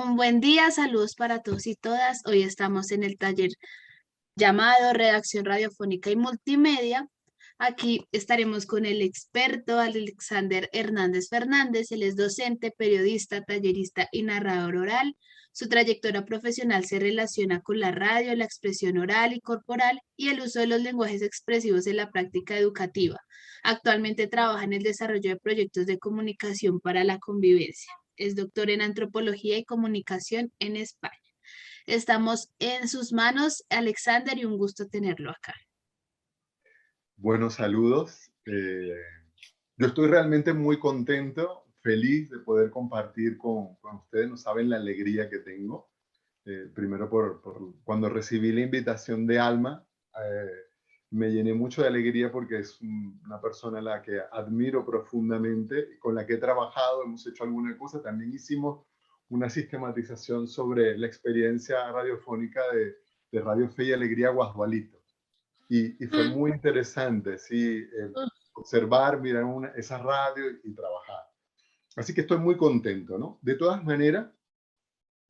Un buen día, saludos para todos y todas. Hoy estamos en el taller llamado Redacción Radiofónica y Multimedia. Aquí estaremos con el experto Alexander Hernández Fernández. Él es docente, periodista, tallerista y narrador oral. Su trayectoria profesional se relaciona con la radio, la expresión oral y corporal y el uso de los lenguajes expresivos en la práctica educativa. Actualmente trabaja en el desarrollo de proyectos de comunicación para la convivencia. Es doctor en antropología y comunicación en España. Estamos en sus manos, Alexander, y un gusto tenerlo acá. Buenos saludos. Yo estoy realmente muy contento, feliz de poder compartir con ustedes. No saben la alegría que tengo. Primero por cuando recibí la invitación de Alma, eh, me llené mucho de alegría porque es una persona a la que admiro profundamente, con la que he trabajado, hemos hecho alguna cosa. También hicimos una sistematización sobre la experiencia radiofónica de Radio Fe y Alegría Guasdualito. Y fue muy interesante, sí, observar, mirar esa radio y trabajar. Así que estoy muy contento, ¿no? De todas maneras,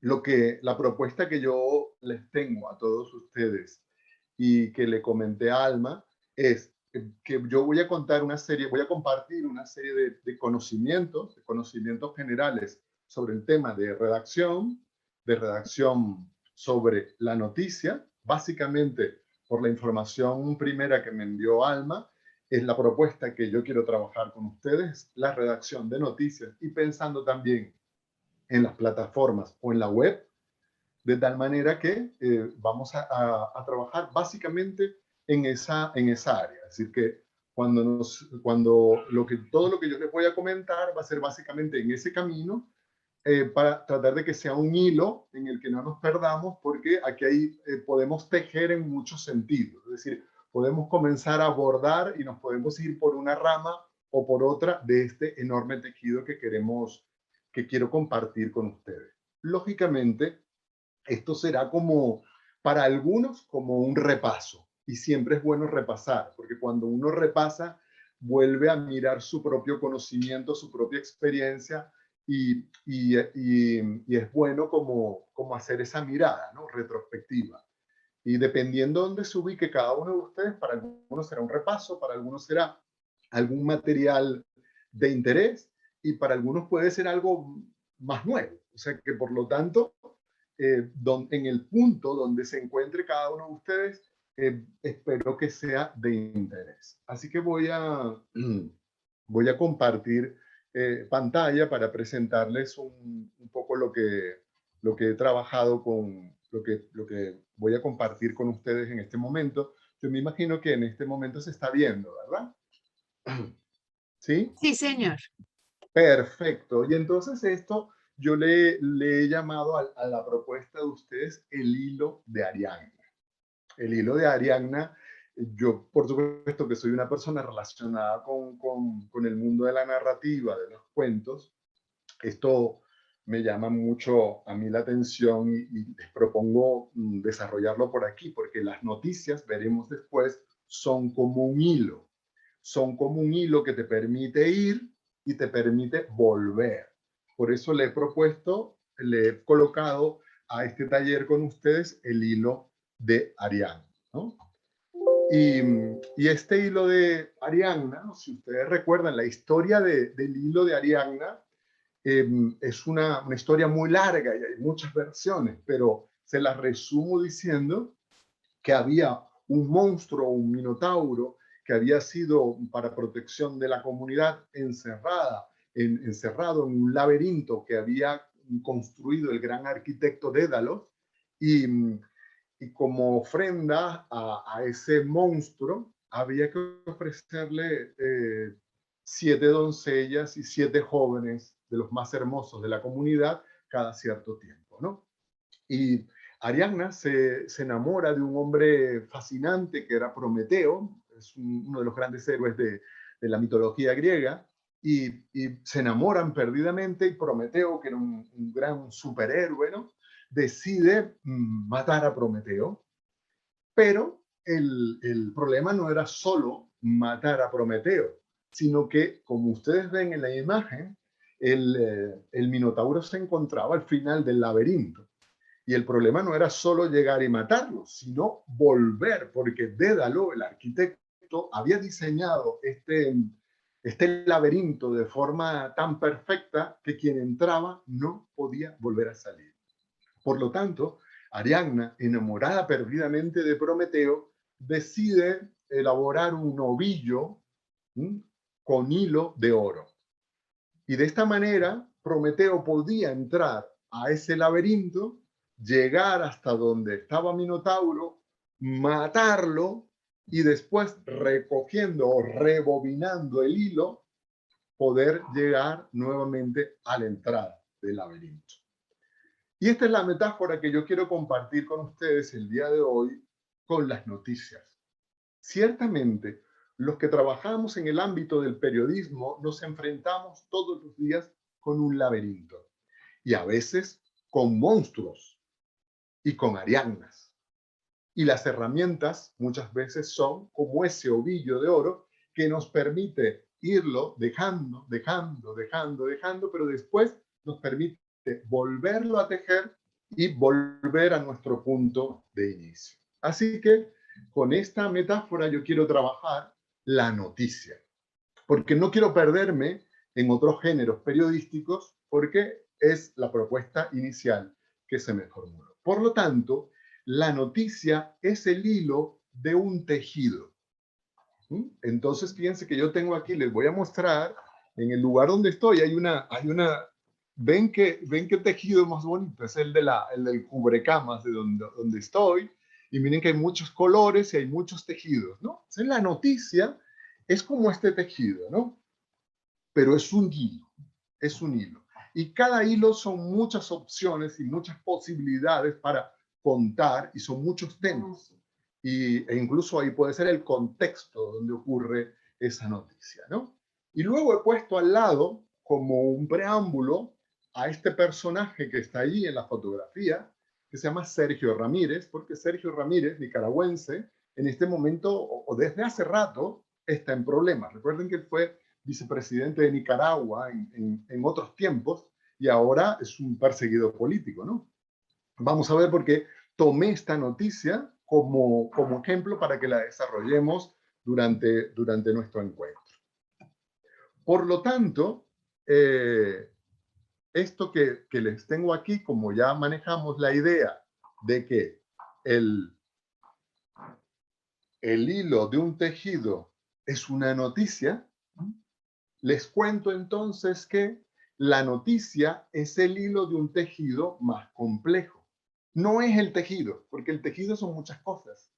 la propuesta que yo les tengo a todos ustedes y que le comenté a Alma es que yo voy a contar una serie, voy a compartir una serie de conocimientos generales sobre el tema de redacción sobre la noticia, básicamente por la información primera que me envió Alma. Es la propuesta que yo quiero trabajar con ustedes, la redacción de noticias y pensando también en las plataformas o en la web, de tal manera que vamos a trabajar básicamente en esa área. Es decir, que todo lo que yo les voy a comentar va a ser básicamente en ese camino, para tratar de que sea un hilo en el que no nos perdamos, porque aquí podemos tejer en muchos sentidos. Es decir, podemos comenzar a abordar y nos podemos ir por una rama o por otra de este enorme tejido que quiero compartir con ustedes. Lógicamente, esto será como, para algunos, como un repaso. Y siempre es bueno repasar, porque cuando uno repasa, vuelve a mirar su propio conocimiento, su propia experiencia, y es bueno como hacer esa mirada, ¿no? Retrospectiva. Y dependiendo de dónde se ubique cada uno de ustedes, para algunos será un repaso, para algunos será algún material de interés, y para algunos puede ser algo más nuevo. O sea que, por lo tanto, en el punto donde se encuentre cada uno de ustedes, espero que sea de interés. Así que voy a compartir pantalla para presentarles un poco lo que he trabajado con lo que voy a compartir con ustedes en este momento. Yo me imagino que en este momento se está viendo, ¿verdad? ¿Sí? Sí, señor. Perfecto. Y entonces esto yo le he llamado a la propuesta de ustedes el hilo de Ariadna. El hilo de Ariadna, yo por supuesto que soy una persona relacionada con el mundo de la narrativa, de los cuentos. Esto me llama mucho a mí la atención y les propongo desarrollarlo por aquí, porque las noticias, veremos después, son como un hilo. Son como un hilo que te permite ir y te permite volver. Por eso le he colocado a este taller con ustedes el hilo de Ariadna, ¿no? Y este hilo de Ariadna, ¿no? Si ustedes recuerdan la historia del hilo de Ariadna, es una historia muy larga y hay muchas versiones, pero se las resumo diciendo que había un monstruo, un minotauro, que había sido para protección de la comunidad encerrado en un laberinto que había construido el gran arquitecto Dédalos, y, y como ofrenda a ese monstruo había que ofrecerle 7 doncellas y 7 jóvenes de los más hermosos de la comunidad cada cierto tiempo, ¿no? Y Ariadna se enamora de un hombre fascinante que era Prometeo, es uno de los grandes héroes de la mitología griega, y se enamoran perdidamente, y Prometeo, que era un gran superhéroe, ¿no? Decide matar a Prometeo, pero el problema no era solo matar a Prometeo, sino que, como ustedes ven en la imagen, el Minotauro se encontraba al final del laberinto. Y el problema no era solo llegar y matarlo, sino volver, porque Dédalo, el arquitecto, había diseñado este laberinto de forma tan perfecta que quien entraba no podía volver a salir. Por lo tanto, Ariadna, enamorada perdidamente de Prometeo, decide elaborar un ovillo con hilo de oro. Y de esta manera, Prometeo podía entrar a ese laberinto, llegar hasta donde estaba Minotauro, matarlo y después, recogiendo o rebobinando el hilo, poder llegar nuevamente a la entrada del laberinto. Y esta es la metáfora que yo quiero compartir con ustedes el día de hoy con las noticias. Ciertamente, los que trabajamos en el ámbito del periodismo nos enfrentamos todos los días con un laberinto y a veces con monstruos y con ariadnas. Y las herramientas muchas veces son como ese ovillo de oro que nos permite irlo dejando, pero después nos permite volverlo a tejer y volver a nuestro punto de inicio. Así que con esta metáfora yo quiero trabajar la noticia, porque no quiero perderme en otros géneros periodísticos, porque es la propuesta inicial que se me formuló. Por lo tanto, la noticia es el hilo de un tejido. Entonces, fíjense que yo tengo aquí, les voy a mostrar, en el lugar donde estoy hay una ven qué tejido más bonito, es el del cubrecamas de donde estoy, y miren que hay muchos colores y hay muchos tejidos, ¿no? Entonces, la noticia es como este tejido, ¿no? Pero es un hilo. Y cada hilo son muchas opciones y muchas posibilidades para contar, y son muchos temas. E incluso ahí puede ser el contexto donde ocurre esa noticia, ¿no? Y luego he puesto al lado, como un preámbulo, a este personaje que está allí en la fotografía, que se llama Sergio Ramírez, porque Sergio Ramírez, nicaragüense, en este momento, o desde hace rato, está en problemas. Recuerden que él fue vicepresidente de Nicaragua en otros tiempos, y ahora es un perseguido político, ¿no? Vamos a ver por qué tomé esta noticia como ejemplo para que la desarrollemos durante nuestro encuentro. Por lo tanto, esto que les tengo aquí, como ya manejamos la idea de que el hilo de un tejido es una noticia, les cuento entonces que la noticia es el hilo de un tejido más complejo. No es el tejido, porque el tejido son muchas cosas.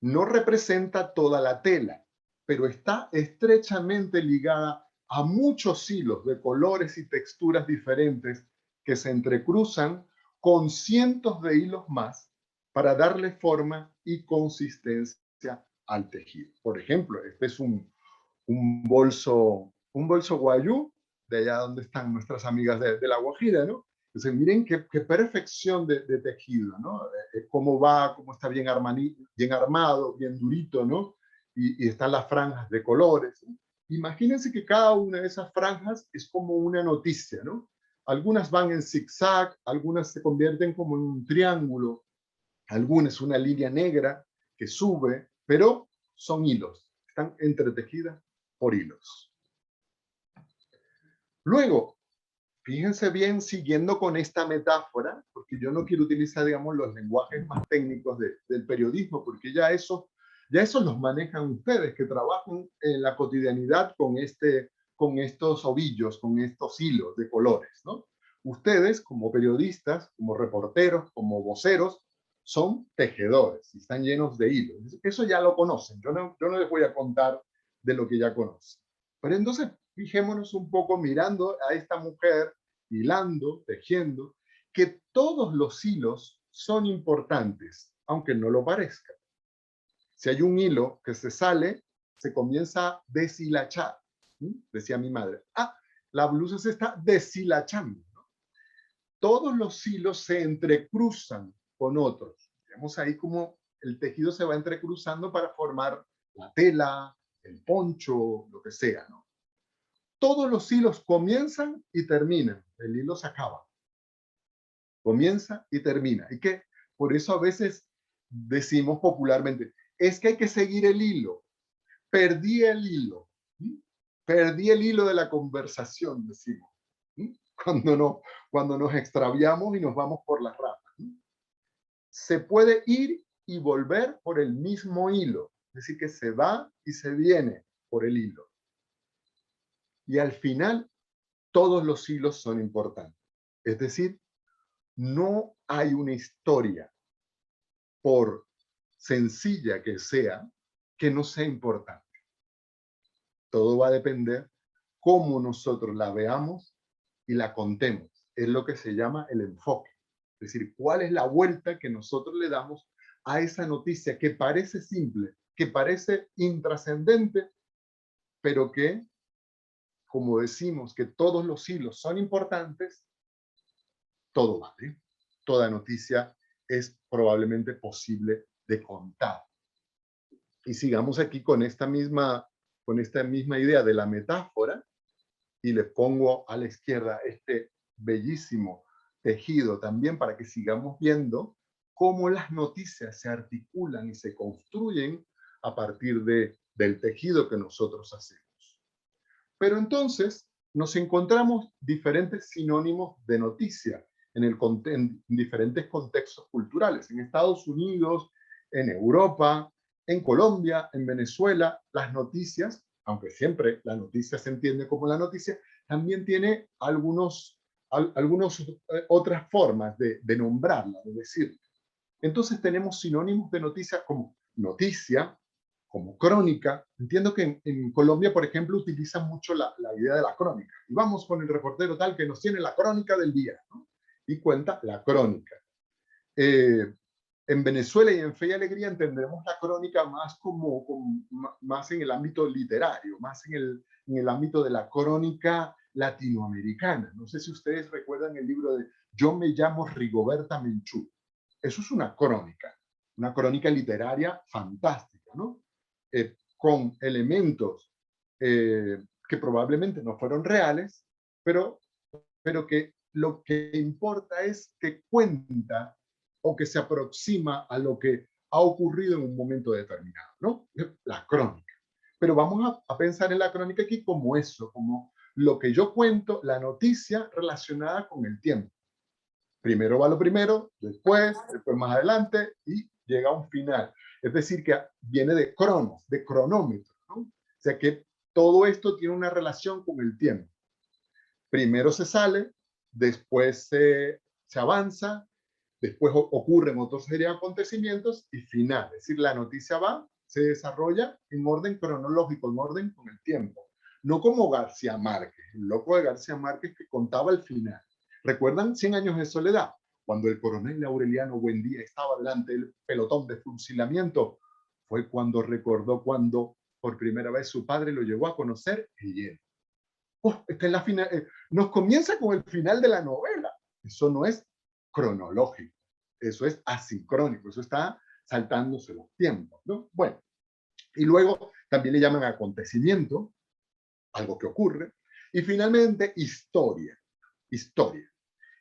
No representa toda la tela, pero está estrechamente ligada a muchos hilos de colores y texturas diferentes que se entrecruzan con cientos de hilos más para darle forma y consistencia al tejido. Por ejemplo, este es un bolso guayú, de allá donde están nuestras amigas de La Guajira, ¿no? Entonces, miren qué perfección de tejido, ¿no? Cómo va, cómo está bien armado, bien durito, ¿no? Y están las franjas de colores, ¿no? Imagínense que cada una de esas franjas es como una noticia, ¿no? Algunas van en zigzag, algunas se convierten como en un triángulo, algunas una línea negra que sube, pero son hilos, están entretejidas por hilos. Luego, fíjense bien, siguiendo con esta metáfora, porque yo no quiero utilizar, digamos, los lenguajes más técnicos del periodismo, porque ya eso los manejan ustedes, que trabajan en la cotidianidad con estos ovillos, con estos hilos de colores, ¿no? Ustedes, como periodistas, como reporteros, como voceros, son tejedores y están llenos de hilos. Eso ya lo conocen. Yo no les voy a contar de lo que ya conocen. Pero entonces, fijémonos un poco mirando a esta mujer hilando, tejiendo, que todos los hilos son importantes, aunque no lo parezca. Si hay un hilo que se sale, se comienza a deshilachar. Decía mi madre, la blusa se está deshilachando. Todos los hilos se entrecruzan con otros. Vemos ahí como el tejido se va entrecruzando para formar la tela, el poncho, lo que sea, ¿no? todos los hilos comienzan y terminan. El hilo se acaba. Comienza y termina. Y que por eso a veces decimos popularmente, es que hay que seguir el hilo. Perdí el hilo. Perdí el hilo de la conversación, decimos. Cuando nos extraviamos y nos vamos por las ramas. Se puede ir y volver por el mismo hilo. Es decir, que se va y se viene por el hilo. Y al final, todos los hilos son importantes. Es decir, no hay una historia, por sencilla que no sea importante. Todo va a depender cómo nosotros la veamos y la contemos. Es lo que se llama el enfoque. Es decir, cuál es la vuelta que nosotros le damos a esa noticia que parece simple, que parece intrascendente, pero que, como decimos que todos los hilos son importantes, todo vale. Toda noticia es probablemente posible de contar. Y sigamos aquí con esta misma idea de la metáfora, y le pongo a la izquierda este bellísimo tejido también para que sigamos viendo cómo las noticias se articulan y se construyen a partir del tejido que nosotros hacemos. Pero entonces nos encontramos diferentes sinónimos de noticia en diferentes contextos culturales. En Estados Unidos, en Europa, en Colombia, en Venezuela, las noticias, aunque siempre la noticia se entiende como la noticia, también tiene otras formas de nombrarla, de decirla. Entonces tenemos sinónimos de noticia como noticia, como crónica. Entiendo que en Colombia, por ejemplo, utilizan mucho la idea de la crónica. Y vamos con el reportero tal que nos tiene la crónica del día, ¿no? Y cuenta la crónica. En Venezuela y en Fe y Alegría entendemos la crónica más en el ámbito literario, más en el ámbito de la crónica latinoamericana. No sé si ustedes recuerdan el libro de Yo me llamo Rigoberta Menchú. Eso es una crónica literaria fantástica, ¿no? Con elementos que probablemente no fueron reales, pero que lo que importa es que cuenta o que se aproxima a lo que ha ocurrido en un momento determinado, ¿no? La crónica. Pero vamos a pensar en la crónica aquí como eso, como lo que yo cuento, la noticia relacionada con el tiempo. Primero va lo primero, después más adelante y llega a un final. Es decir, que viene de cronos, de cronómetro, ¿no? O sea que todo esto tiene una relación con el tiempo. Primero se sale, después se avanza, después ocurren otra serie de acontecimientos y final. Es decir, la noticia se desarrolla en orden cronológico, en orden con el tiempo. No como García Márquez, el loco de García Márquez que contaba el final. ¿Recuerdan 100 años de soledad? Cuando el coronel Aureliano Buendía estaba delante del pelotón de fusilamiento, fue cuando recordó cuando por primera vez su padre lo llevó a conocer el hielo. Esta es la final, nos comienza con el final de la novela. Eso no es cronológico, eso es asincrónico, eso está saltándose los tiempos, ¿no? Bueno, y luego también le llaman acontecimiento, algo que ocurre, y finalmente historia.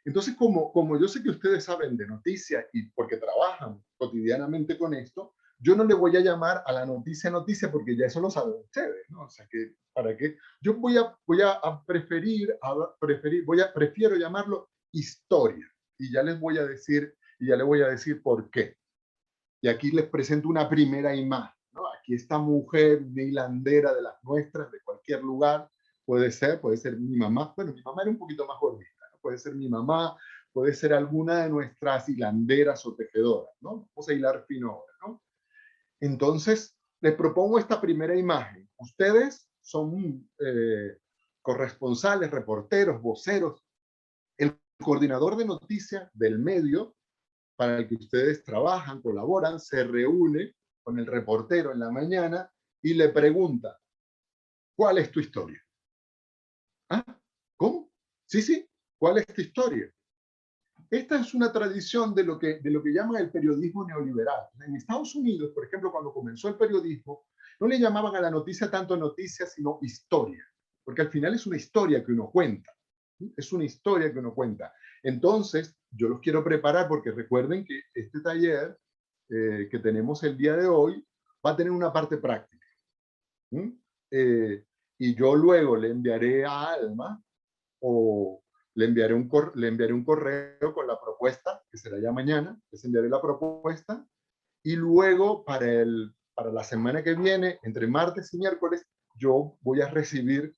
Entonces, como yo sé que ustedes saben de noticias y porque trabajan cotidianamente con esto, yo no le voy a llamar a la noticia porque ya eso lo saben ustedes, ¿no? O sea, que para qué. Yo prefiero llamarlo historia y ya les voy a decir por qué. Y aquí les presento una primera imagen, ¿no? Aquí esta mujer, una hilandera de las nuestras, de cualquier lugar, puede ser mi mamá. Bueno, mi mamá era un poquito más gordita, ¿no? Puede ser mi mamá, puede ser alguna de nuestras hilanderas o tejedoras, ¿no? Vamos a hilar fino ahora, ¿no? Entonces, les propongo esta primera imagen. Ustedes son corresponsales, reporteros, voceros. El coordinador de noticias del medio para el que ustedes trabajan, colaboran, se reúne con el reportero en la mañana y le pregunta, ¿cuál es tu historia? ¿Ah? ¿Cómo? Sí, ¿cuál es tu historia? Esta es una tradición de lo que llaman el periodismo neoliberal. En Estados Unidos, por ejemplo, cuando comenzó el periodismo, no le llamaban a la noticia tanto noticia, sino historia. porque al final es una historia que uno cuenta. Es una historia que uno cuenta. Entonces, yo los quiero preparar porque recuerden que este taller que tenemos el día de hoy va a tener una parte práctica. ¿Mm? Y yo luego le enviaré a Alma o le enviaré un correo con la propuesta, que será ya mañana, les enviaré la propuesta, y luego para la semana que viene, entre martes y miércoles, yo voy a recibir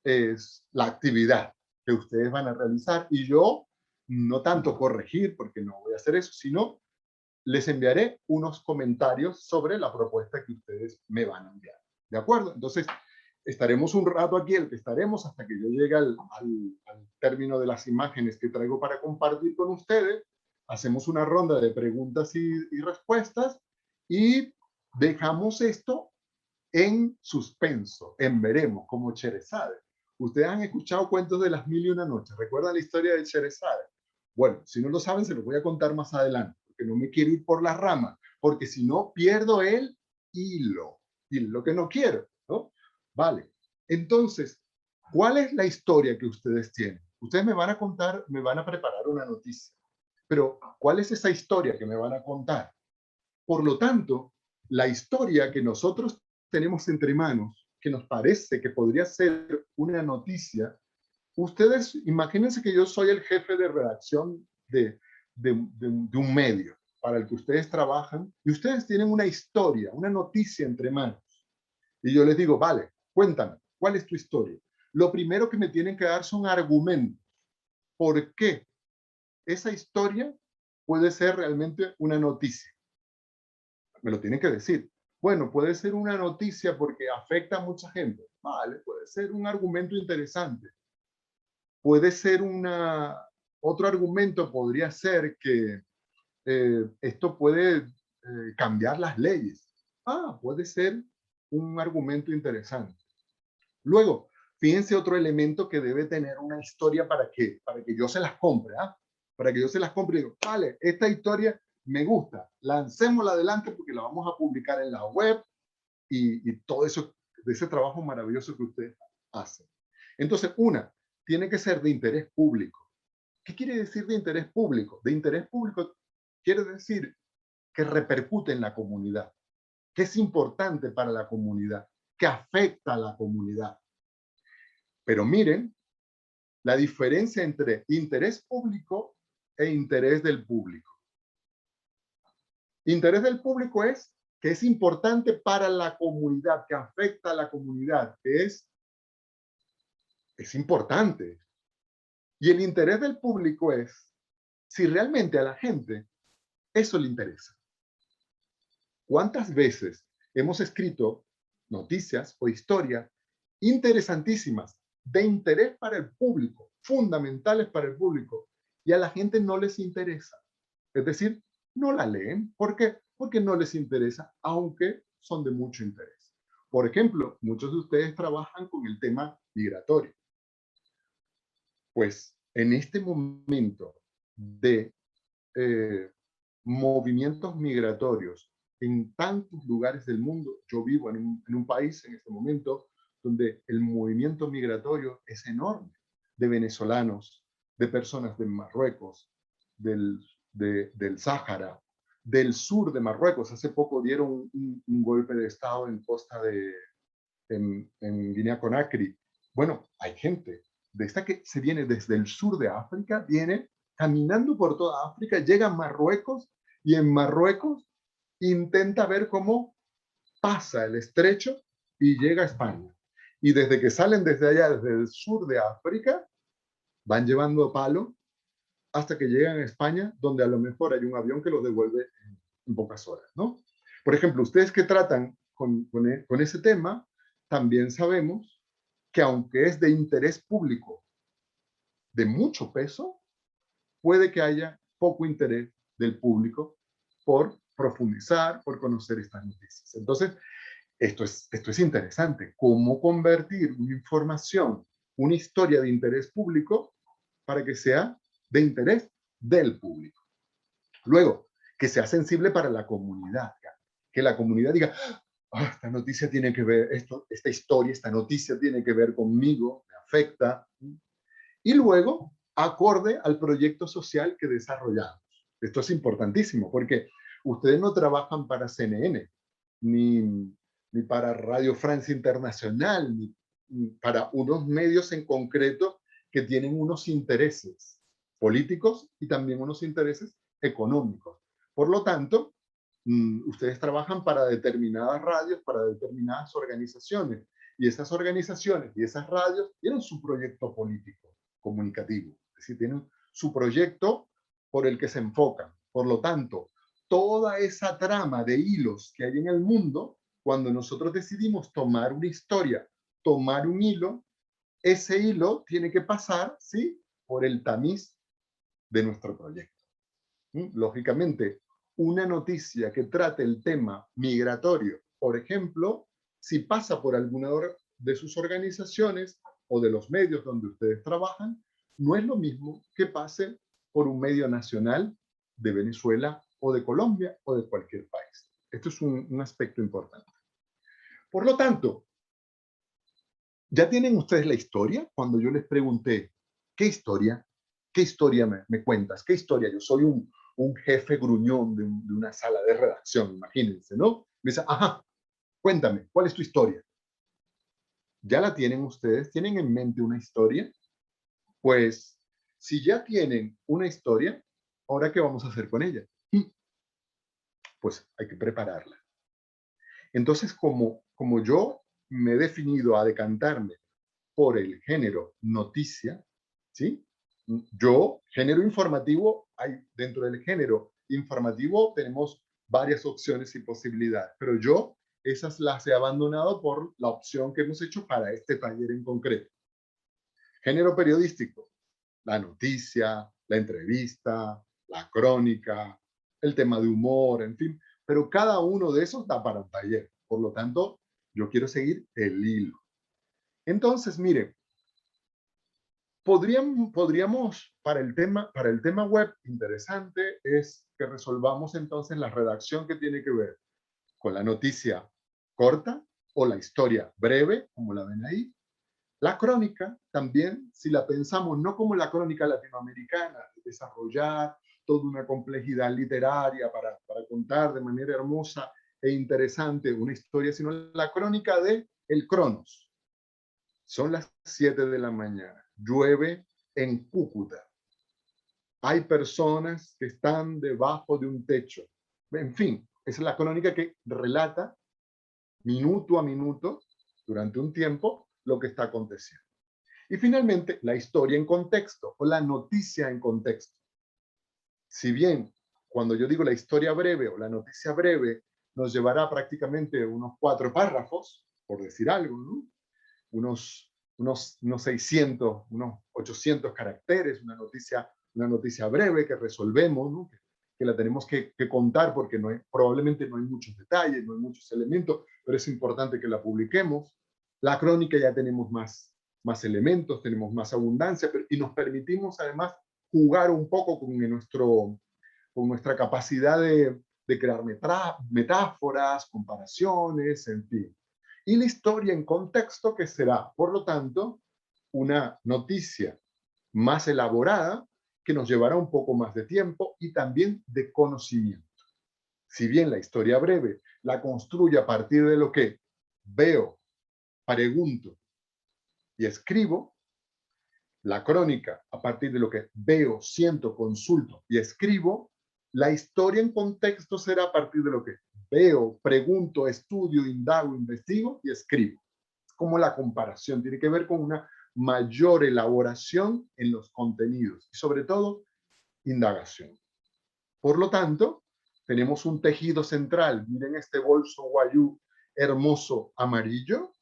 la actividad que ustedes van a realizar y yo no tanto corregir, porque no voy a hacer eso, sino les enviaré unos comentarios sobre la propuesta que ustedes me van a enviar. ¿De acuerdo? Entonces, estaremos un rato aquí, el que estaremos hasta que yo llegue al término de las imágenes que traigo para compartir con ustedes. Hacemos una ronda de preguntas y respuestas y dejamos esto en suspenso, en veremos, como Sherezade. Ustedes han escuchado cuentos de las mil y una noches. ¿Recuerdan la historia de Sherezade? Bueno, si no lo saben, se los voy a contar más adelante, porque no me quiero ir por las ramas, porque si no, pierdo el hilo, y lo que no quiero, ¿no? Vale. Entonces, ¿cuál es la historia que ustedes tienen? Ustedes me van a contar, me van a preparar una noticia, pero ¿cuál es esa historia que me van a contar? Por lo tanto, la historia que nosotros tenemos entre manos, que nos parece que podría ser una noticia, ustedes imagínense que yo soy el jefe de redacción de un medio para el que ustedes trabajan y ustedes tienen una historia, una noticia entre manos. Y yo les digo, vale, cuéntame, ¿cuál es tu historia? Lo primero que me tienen que dar son argumentos. ¿Por qué esa historia puede ser realmente una noticia? Me lo tienen que decir. Bueno, puede ser una noticia porque afecta a mucha gente. Vale, puede ser un argumento interesante. Puede ser otro argumento podría ser que esto puede cambiar las leyes. Puede ser un argumento interesante. Luego, fíjense otro elemento que debe tener una historia para que yo se las compre, para que yo se las compre y digo, vale, esta historia me gusta, lancémosla adelante porque la vamos a publicar en la web y todo eso, de ese trabajo maravilloso que ustedes hacen. Entonces, tiene que ser de interés público. ¿Qué quiere decir de interés público? De interés público quiere decir que repercute en la comunidad, que es importante para la comunidad, que afecta a la comunidad. Pero miren la diferencia entre interés público e interés del público. Interés del público es que es importante para la comunidad, que afecta a la comunidad, que es importante. Y el interés del público es si realmente a la gente eso le interesa. ¿Cuántas veces hemos escrito noticias o historias interesantísimas de interés para el público, fundamentales para el público, y a la gente no les interesa? Es decir, no la leen. ¿Por qué? Porque no les interesa, aunque son de mucho interés. Por ejemplo, muchos de ustedes trabajan con el tema migratorio. Pues en este momento de movimientos migratorios en tantos lugares del mundo, yo vivo en un país en este momento donde el movimiento migratorio es enorme, de venezolanos, de personas de Marruecos, del Sáhara, del sur de Marruecos. Hace poco dieron un golpe de estado en en Guinea-Conakry. Bueno, hay gente de esta que se viene desde el sur de África, viene caminando por toda África, llega a Marruecos y en Marruecos intenta ver cómo pasa el estrecho y llega a España. Y desde que salen desde allá, desde el sur de África, van llevando palo hasta que llegan a España, donde a lo mejor hay un avión que los devuelve en pocas horas, ¿no? Por ejemplo, ustedes que tratan con ese tema, también sabemos que aunque es de interés público de mucho peso, puede que haya poco interés del público por profundizar, por conocer estas noticias. Entonces, esto es interesante. ¿Cómo convertir una información, una historia de interés público para que sea de interés del público? Luego, que sea sensible para la comunidad, que la comunidad diga, esta noticia tiene que ver, esta historia, esta noticia tiene que ver conmigo, me afecta. Y luego, acorde al proyecto social que desarrollamos. Esto es importantísimo, porque ustedes no trabajan para CNN, ni para Radio Francia Internacional, ni para unos medios en concreto que tienen unos intereses políticos y también unos intereses económicos. Por lo tanto, ustedes trabajan para determinadas radios, para determinadas organizaciones, y esas organizaciones y esas radios tienen su proyecto político comunicativo, es decir, tienen su proyecto por el que se enfocan. Por lo tanto, toda esa trama de hilos que hay en el mundo, cuando nosotros decidimos tomar una historia, tomar un hilo, ese hilo tiene que pasar, ¿sí?, por el tamiz de nuestro proyecto. Lógicamente, una noticia que trate el tema migratorio, por ejemplo, si pasa por alguna de sus organizaciones o de los medios donde ustedes trabajan, no es lo mismo que pase por un medio nacional de Venezuela o de Colombia o de cualquier país. Esto es un aspecto importante. Por lo tanto, ¿ya tienen ustedes la historia? Cuando yo les pregunté, ¿qué historia? ¿Qué historia me cuentas? ¿Qué historia? Yo soy un jefe gruñón de una sala de redacción, imagínense, ¿no? Me dice, ajá, cuéntame, ¿cuál es tu historia? ¿Ya la tienen ustedes? ¿Tienen en mente una historia? Pues, si ya tienen una historia, ¿ahora qué vamos a hacer con ella? Pues hay que prepararla. Entonces, como yo me he definido a decantarme por el género noticia, ¿sí? Yo, género informativo, hay dentro del género informativo tenemos varias opciones y posibilidades, pero yo esas las he abandonado por la opción que hemos hecho para este taller en concreto. Género periodístico, la noticia, la entrevista, la crónica, el tema de humor, en fin, pero cada uno de esos da para un taller. Por lo tanto, yo quiero seguir el hilo. Entonces, mire, podríamos para el tema web, interesante es que resolvamos entonces la redacción que tiene que ver con la noticia corta o la historia breve, como la ven ahí. La crónica también, si la pensamos no como la crónica latinoamericana, desarrollar toda una complejidad literaria para contar de manera hermosa e interesante una historia, sino la crónica de el Cronos. Son las 7 de la mañana, llueve en Cúcuta. Hay personas que están debajo de un techo. En fin, esa es la crónica que relata minuto a minuto, durante un tiempo, lo que está aconteciendo. Y finalmente, la historia en contexto o la noticia en contexto. Si bien, cuando yo digo la historia breve o la noticia breve, nos llevará prácticamente unos 4 párrafos, por decir algo, ¿no? unos 600, unos 800 caracteres, una noticia breve que resolvemos, ¿no? que la tenemos que contar porque probablemente no hay muchos detalles, no hay muchos elementos, pero es importante que la publiquemos. La crónica ya tenemos más elementos, tenemos más abundancia, y nos permitimos además jugar un poco con nuestra capacidad de crear metáforas, comparaciones, en fin. Y la historia en contexto, que será, por lo tanto, una noticia más elaborada que nos llevará un poco más de tiempo y también de conocimiento. Si bien la historia breve la construye a partir de lo que veo, pregunto y escribo, la crónica a partir de lo que veo, siento, consulto y escribo, la historia en contexto será a partir de lo que veo, pregunto, estudio, indago, investigo y escribo. Como la comparación tiene que ver con una mayor elaboración en los contenidos y sobre todo indagación. Por lo tanto, tenemos un tejido central. Miren este bolso guayú hermoso amarillo,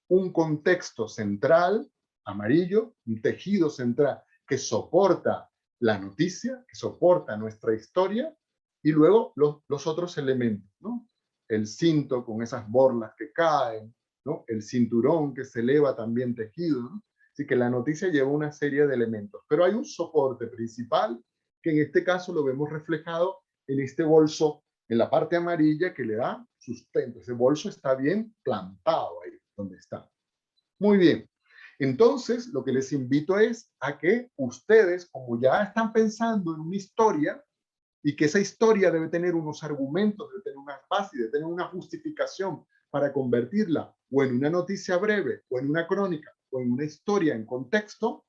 un contexto central amarillo, un tejido central que soporta la noticia, que soporta nuestra historia, y luego los otros elementos, ¿no? El cinto con esas borlas que caen, ¿no? El cinturón que se eleva también tejido, ¿no? Así que la noticia lleva una serie de elementos, pero hay un soporte principal que en este caso lo vemos reflejado en este bolso en la parte amarilla que le da sustento. Ese bolso está bien plantado ahí donde está. Muy bien. Entonces, lo que les invito es a que ustedes, como ya están pensando en una historia, y que esa historia debe tener unos argumentos, debe tener unas bases, debe tener una justificación para convertirla o en una noticia breve, o en una crónica, o en una historia en contexto,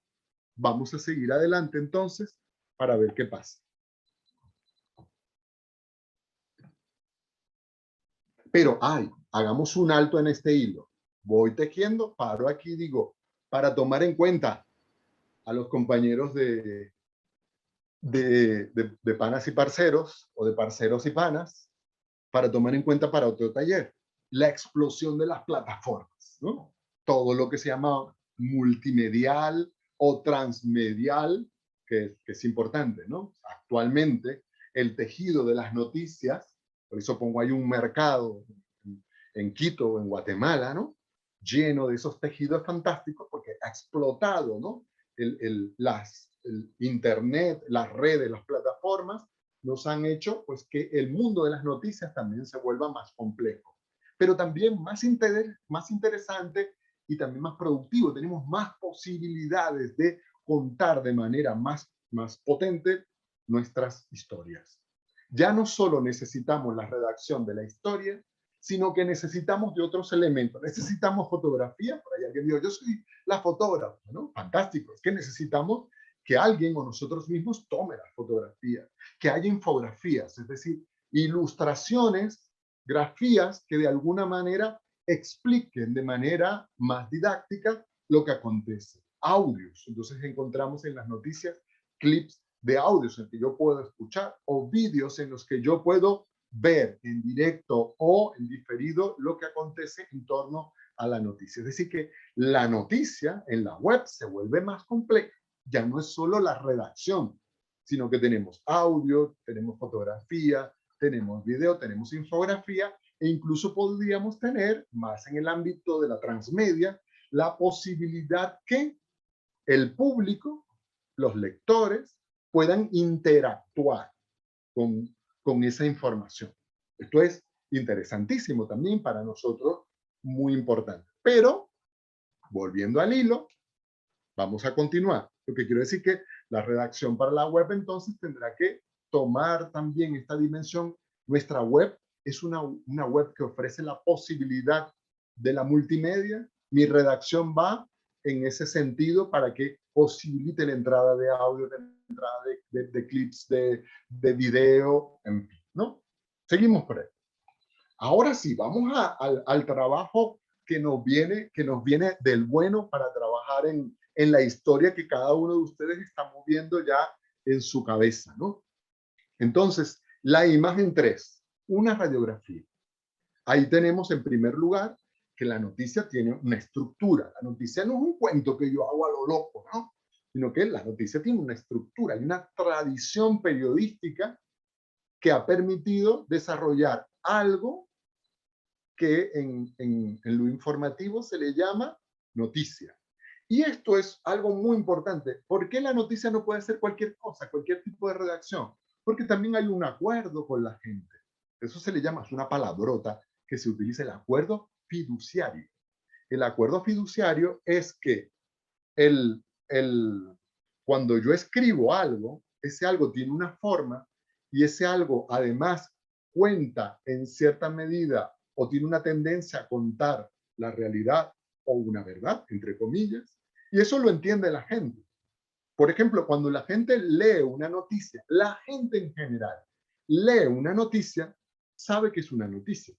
vamos a seguir adelante entonces para ver qué pasa. Pero, hagamos un alto en este hilo. Voy tejiendo, paro aquí, digo, para tomar en cuenta a los compañeros de panas y parceros, o de parceros y panas, para tomar en cuenta para otro taller. La explosión de las plataformas, ¿no? Todo lo que se llama multimedial o transmedial, que es importante, ¿no? Actualmente, el tejido de las noticias, por eso pongo ahí un mercado en Quito o en Guatemala, ¿no? Lleno de esos tejidos fantásticos, porque ha explotado, ¿no? El Internet, las redes, las plataformas, nos han hecho pues que el mundo de las noticias también se vuelva más complejo, pero también más interesante y también más productivo. Tenemos más posibilidades de contar de manera más potente nuestras historias. Ya no solo necesitamos la redacción de la historia, sino que necesitamos de otros elementos. Necesitamos fotografía, por ahí alguien dijo, yo soy la fotógrafa, ¿no? Fantástico, es que necesitamos que alguien o nosotros mismos tome las fotografías, que haya infografías, es decir, ilustraciones, grafías que de alguna manera expliquen de manera más didáctica lo que acontece. Audios, entonces encontramos en las noticias clips de audios en que yo puedo escuchar o vídeos en los que yo puedo ver en directo o en diferido lo que acontece en torno a la noticia. Es decir, que la noticia en la web se vuelve más compleja. Ya no es solo la redacción, sino que tenemos audio, tenemos fotografía, tenemos video, tenemos infografía e incluso podríamos tener, más en el ámbito de la transmedia, la posibilidad que el público, los lectores, puedan interactuar con esa información. Esto es interesantísimo también para nosotros, muy importante. Pero, volviendo al hilo, vamos a continuar. Lo que quiero decir que la redacción para la web entonces tendrá que tomar también esta dimensión. Nuestra web es una web que ofrece la posibilidad de la multimedia. Mi redacción va en ese sentido para que posibilite la entrada de audio, la entrada de clips, de video, en fin, ¿no? Seguimos por ahí. Ahora sí, vamos al trabajo que nos viene del bueno para trabajar en la historia que cada uno de ustedes está moviendo ya en su cabeza, ¿no? Entonces, la imagen 3, una radiografía. Ahí tenemos en primer lugar que la noticia tiene una estructura. La noticia no es un cuento que yo hago a lo loco, ¿no? Sino que la noticia tiene una estructura, hay una tradición periodística que ha permitido desarrollar algo que en lo informativo se le llama noticia. Y esto es algo muy importante. ¿Por qué la noticia no puede ser cualquier cosa, cualquier tipo de redacción? Porque también hay un acuerdo con la gente. Eso se le llama, es una palabrota que se utiliza, el acuerdo fiduciario. El acuerdo fiduciario es que el, cuando yo escribo algo, ese algo tiene una forma y ese algo además cuenta en cierta medida o tiene una tendencia a contar la realidad o una verdad, entre comillas, y eso lo entiende la gente. Por ejemplo, cuando la gente lee una noticia, la gente en general lee una noticia, sabe que es una noticia.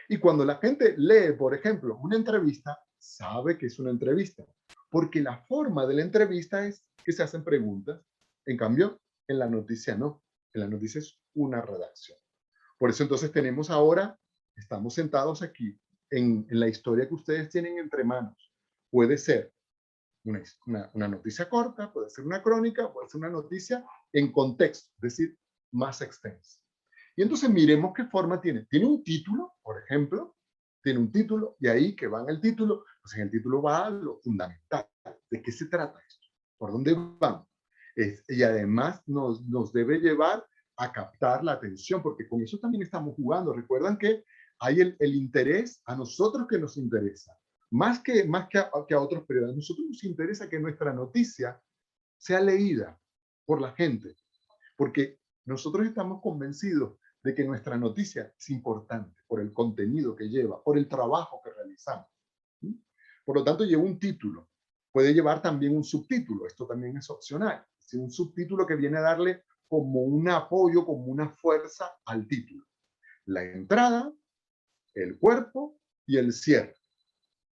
Y cuando la gente lee, por ejemplo, una entrevista, sabe que es una entrevista, porque la forma de la entrevista es que se hacen preguntas. En cambio, en la noticia no. En la noticia es una redacción. Por eso entonces tenemos ahora, estamos sentados aquí en la historia que ustedes tienen entre manos. Puede ser una noticia corta, puede ser una crónica, puede ser una noticia en contexto, es decir, más extensa. Y entonces miremos qué forma tiene. Tiene un título, por ejemplo, tiene un título, y ahí que va en el título, pues en el título va a lo fundamental. ¿De qué se trata esto? ¿Por dónde vamos? Y además nos debe llevar a captar la atención, porque con eso también estamos jugando. Recuerdan que hay el interés a nosotros que nos interesa, más que a otros periodistas. A nosotros nos interesa que nuestra noticia sea leída por la gente, porque nosotros estamos convencidos de que nuestra noticia es importante por el contenido que lleva, por el trabajo que realizamos. ¿Sí? Por lo tanto, lleva un título. Puede llevar también un subtítulo. Esto también es opcional. Es un subtítulo que viene a darle como un apoyo, como una fuerza al título. La entrada, el cuerpo y el cierre.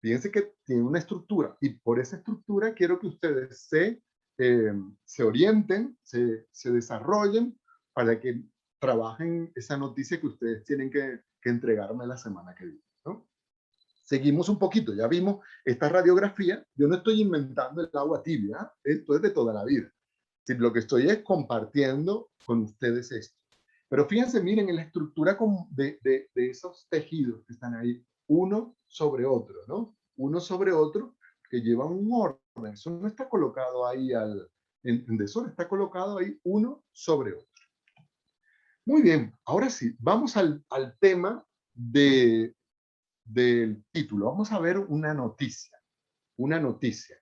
Fíjense que tiene una estructura y por esa estructura quiero que ustedes se orienten, se desarrollen para que trabajen esa noticia que ustedes tienen que entregarme la semana que viene, ¿no? Seguimos un poquito, ya vimos esta radiografía. Yo no estoy inventando el agua tibia, esto es de toda la vida. Lo que estoy es compartiendo con ustedes esto. Pero fíjense, miren, en la estructura de esos tejidos que están ahí, uno sobre otro, ¿no? Uno sobre otro, que llevan un orden. Eso no está colocado ahí en desorden, está colocado ahí uno sobre otro. Muy bien, ahora sí, vamos al tema del título. Vamos a ver una noticia. Una noticia.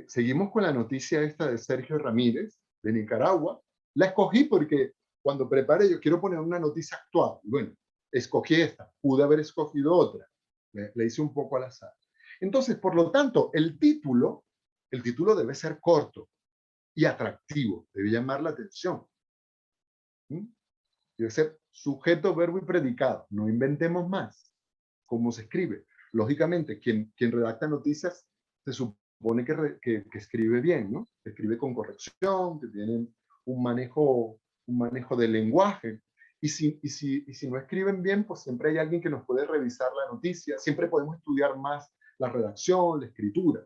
Seguimos con la noticia esta de Sergio Ramírez, de Nicaragua. La escogí porque cuando preparé, yo quiero poner una noticia actual. Bueno, escogí esta. Pude haber escogido otra. Le hice un poco al azar. Entonces, por lo tanto, el título debe ser corto y atractivo. Debe llamar la atención. ¿Mm? Debe ser sujeto, verbo y predicado. No inventemos más. ¿Cómo se escribe? Lógicamente, quien redacta noticias se supone que escribe bien, ¿no? Que escribe con corrección, que tiene un manejo del lenguaje. Y si no escriben bien, pues siempre hay alguien que nos puede revisar la noticia. Siempre podemos estudiar más la redacción, la escritura.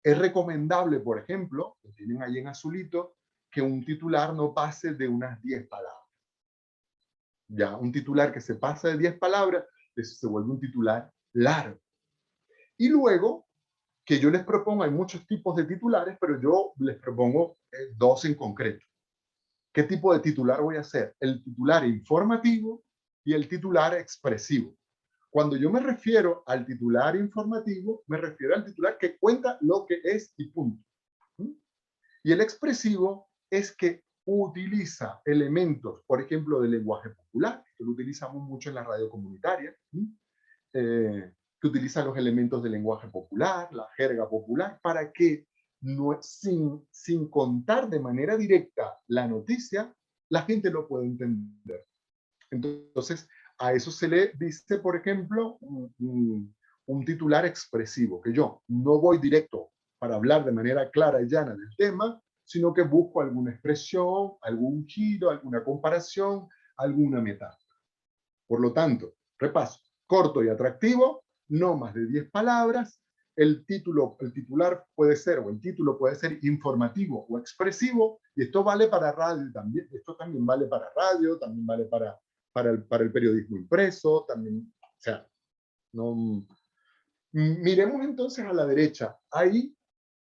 Es recomendable, por ejemplo, lo tienen ahí en azulito, que un titular no pase de unas 10 palabras. Ya, un titular que se pasa de 10 palabras, se vuelve un titular largo. Y luego, que yo les propongo, hay muchos tipos de titulares, pero yo les propongo dos en concreto. ¿Qué tipo de titular voy a hacer? El titular informativo y el titular expresivo. Cuando yo me refiero al titular informativo, me refiero al titular que cuenta lo que es y punto. Y el expresivo es que utiliza elementos, por ejemplo, del lenguaje popular, que lo utilizamos mucho en la radio comunitaria, que utiliza los elementos del lenguaje popular, la jerga popular, para que no, sin contar de manera directa la noticia, la gente lo pueda entender. Entonces, a eso se le dice, por ejemplo, un titular expresivo, que yo no voy directo para hablar de manera clara y llana del tema, sino que busco alguna expresión, algún giro, alguna comparación, alguna metáfora. Por lo tanto, repaso, corto y atractivo, no más de 10 palabras, el titular puede ser, o el título puede ser informativo o expresivo, y esto vale para radio también, esto también vale para radio, también vale para el periodismo impreso, también, o sea, no. Miremos entonces a la derecha, ahí,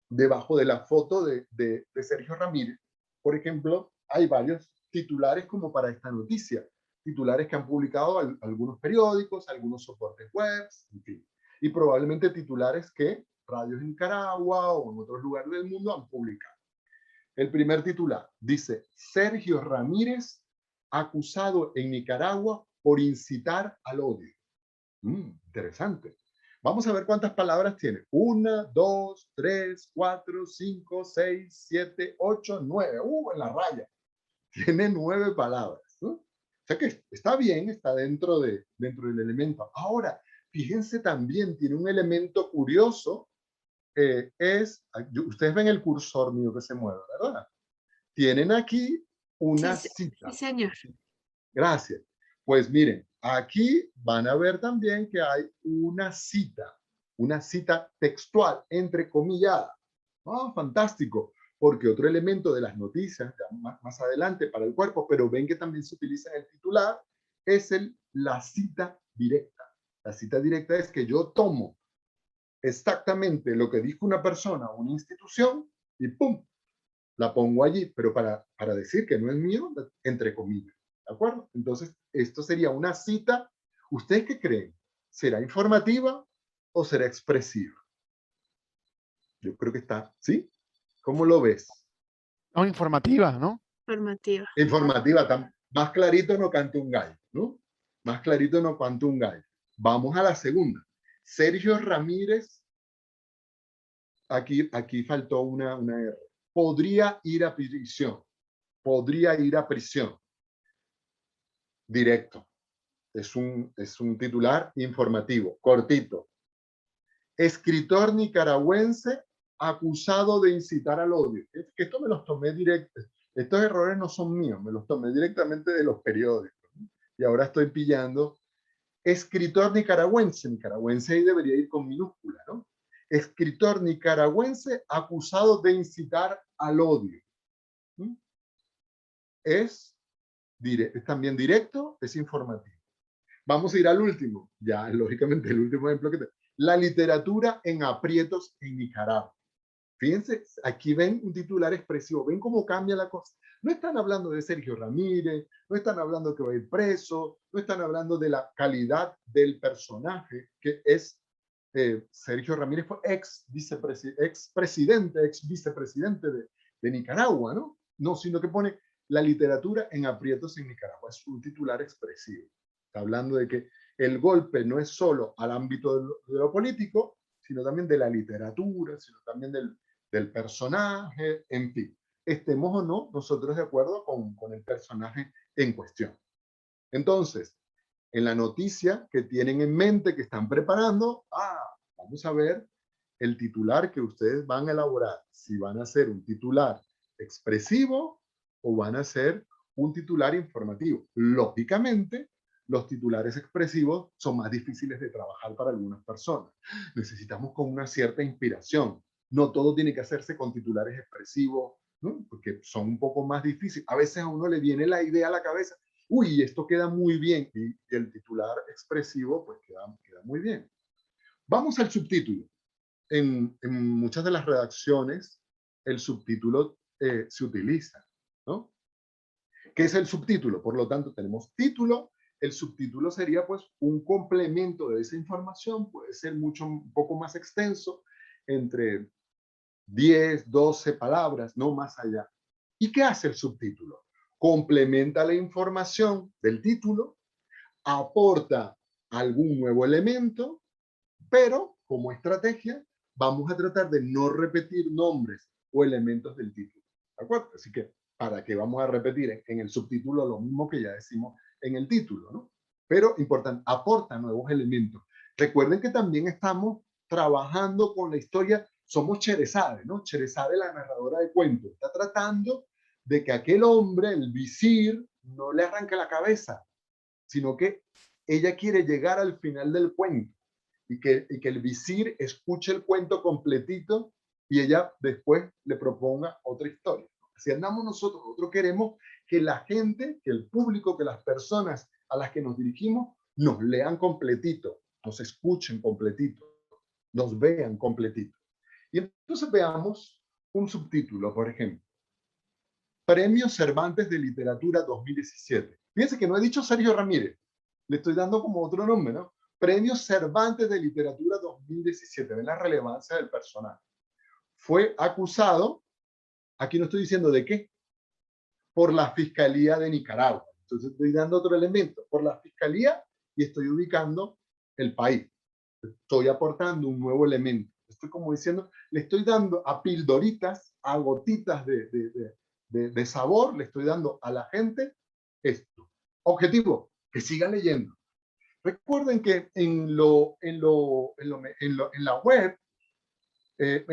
debajo de la foto de Sergio Ramírez, por ejemplo, hay varios titulares como para esta noticia, titulares que han publicado algunos periódicos, algunos soportes web, en fin, y probablemente titulares que radios en Nicaragua o en otros lugares del mundo han publicado. El primer titular dice: Sergio Ramírez acusado en Nicaragua por incitar al odio. Interesante. Vamos a ver cuántas palabras tiene. 1, 2, 3, 4, 5, 6, 7, 8, 9. En la raya. Tiene 9 palabras, ¿no? O sea que está bien, está dentro del elemento. Ahora, fíjense también, tiene un elemento curioso. Ustedes ven el cursor mío que se mueve, ¿verdad? Tienen aquí una Sí, cita. señor. Gracias. Pues miren, aquí van a ver también que hay una cita textual, entrecomillada. Fantástico, porque otro elemento de las noticias, ya más adelante para el cuerpo, pero ven que también se utiliza en el titular, es la cita directa. La cita directa es que yo tomo exactamente lo que dijo una persona o una institución y ¡pum! la pongo allí, pero para decir que no es mío, entre comillas, ¿de acuerdo? Entonces, esto sería una cita. ¿Ustedes qué creen? ¿Será informativa o será expresiva? Yo creo que está, ¿sí? ¿Cómo lo ves? No, informativa, ¿no? Formativa. Informativa, más clarito no canta un gallo, ¿no? Más clarito no canta un gallo. Vamos a la segunda. Sergio Ramírez, aquí faltó una R. Podría ir a prisión. Podría ir a prisión. Directo. Es un titular informativo, cortito. Escritor nicaragüense acusado de incitar al odio. Es que esto me los tomé directo. Estos errores no son míos, me los tomé directamente de los periódicos. Y ahora estoy pillando. Escritor nicaragüense. Nicaragüense ahí debería ir con minúscula, ¿no? Escritor nicaragüense acusado de incitar al odio. Es también directo, es informativo. Vamos a ir al último, ya lógicamente el último ejemplo que tengo. La literatura en aprietos en Nicaragua. Fíjense, aquí ven un titular expresivo, ven cómo cambia la cosa. No están hablando de Sergio Ramírez, no están hablando que va a ir preso, no están hablando de la calidad del personaje, que es Sergio Ramírez, fue ex vicepresidente de Nicaragua, ¿no? No, sino que pone la literatura en aprietos en Nicaragua. Es un titular expresivo. Está hablando de que el golpe no es solo al ámbito de lo político, sino también de la literatura, sino también del personaje, en fin. Estemos o no nosotros de acuerdo con el personaje en cuestión. Entonces, en la noticia que tienen en mente, que están preparando, vamos a ver el titular que ustedes van a elaborar. Si van a hacer un titular expresivo o van a hacer un titular informativo. Lógicamente, los titulares expresivos son más difíciles de trabajar para algunas personas. Necesitamos con una cierta inspiración. No todo tiene que hacerse con titulares expresivos, ¿no? Porque son un poco más difíciles. A veces a uno le viene la idea a la cabeza, uy, esto queda muy bien, y el titular expresivo pues queda muy bien. Vamos al subtítulo. En muchas de las redacciones el subtítulo se utiliza, ¿no? ¿Qué es el subtítulo? Por lo tanto, tenemos título. El subtítulo sería pues un complemento de esa información, puede ser un poco más extenso, entre 10, 12 palabras, no más allá. ¿Y qué hace el subtítulo? Complementa la información del título, aporta algún nuevo elemento, pero como estrategia vamos a tratar de no repetir nombres o elementos del título. ¿De acuerdo? Así que, ¿para qué vamos a repetir en el subtítulo lo mismo que ya decimos en el título, ¿no? Pero, importante, aporta nuevos elementos. Recuerden que también estamos trabajando con la historia, somos Sherezade, ¿no? Sherezade, la narradora de cuentos, está tratando de que aquel hombre, el visir, no le arranque la cabeza, sino que ella quiere llegar al final del cuento y que el visir escuche el cuento completito y ella después le proponga otra historia. Así andamos nosotros queremos que la gente, que el público, que las personas a las que nos dirigimos nos lean completito, nos escuchen completito, nos vean completito. Y entonces veamos un subtítulo, por ejemplo. Premio Cervantes de Literatura 2017. Fíjense que no he dicho Sergio Ramírez, le estoy dando como otro nombre, ¿no? Premio Cervantes de Literatura 2017. Ven la relevancia del personaje. Fue acusado, aquí no estoy diciendo de qué, por la Fiscalía de Nicaragua. Entonces estoy dando otro elemento, por la Fiscalía, y estoy ubicando el país. Estoy aportando un nuevo elemento. Estoy como diciendo, le estoy dando a pildoritas, a gotitas de sabor, le estoy dando a la gente esto. Objetivo, que sigan leyendo. Recuerden que en la web, ¿qué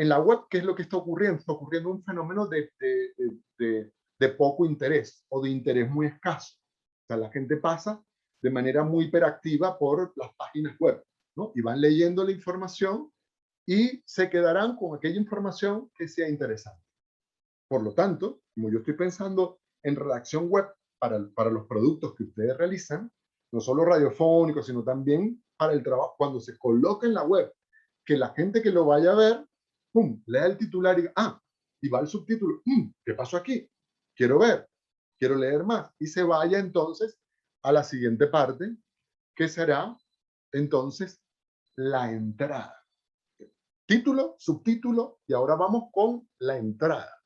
es lo que está ocurriendo? Está ocurriendo un fenómeno de poco interés o de interés muy escaso. O sea, la gente pasa de manera muy hiperactiva por las páginas web, ¿no? Y van leyendo la información y se quedarán con aquella información que sea interesante. Por lo tanto, como yo estoy pensando en redacción web para los productos que ustedes realizan, no solo radiofónicos, sino también para el trabajo, cuando se coloca en la web, que la gente que lo vaya a ver, ¡pum!, lea el titular y y va al subtítulo. ¿Qué pasó aquí? Quiero ver, quiero leer más. Y se vaya entonces a la siguiente parte, que será entonces la entrada. Título, subtítulo, y ahora vamos con la entrada.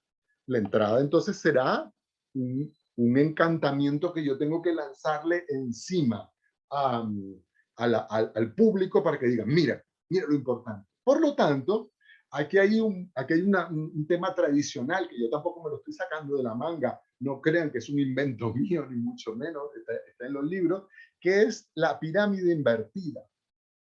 La entrada entonces será un encantamiento que yo tengo que lanzarle encima al público para que digan, mira, mira lo importante. Por lo tanto, aquí hay un tema tradicional que yo tampoco me lo estoy sacando de la manga, no crean que es un invento mío, ni mucho menos, está en los libros, que es la pirámide invertida.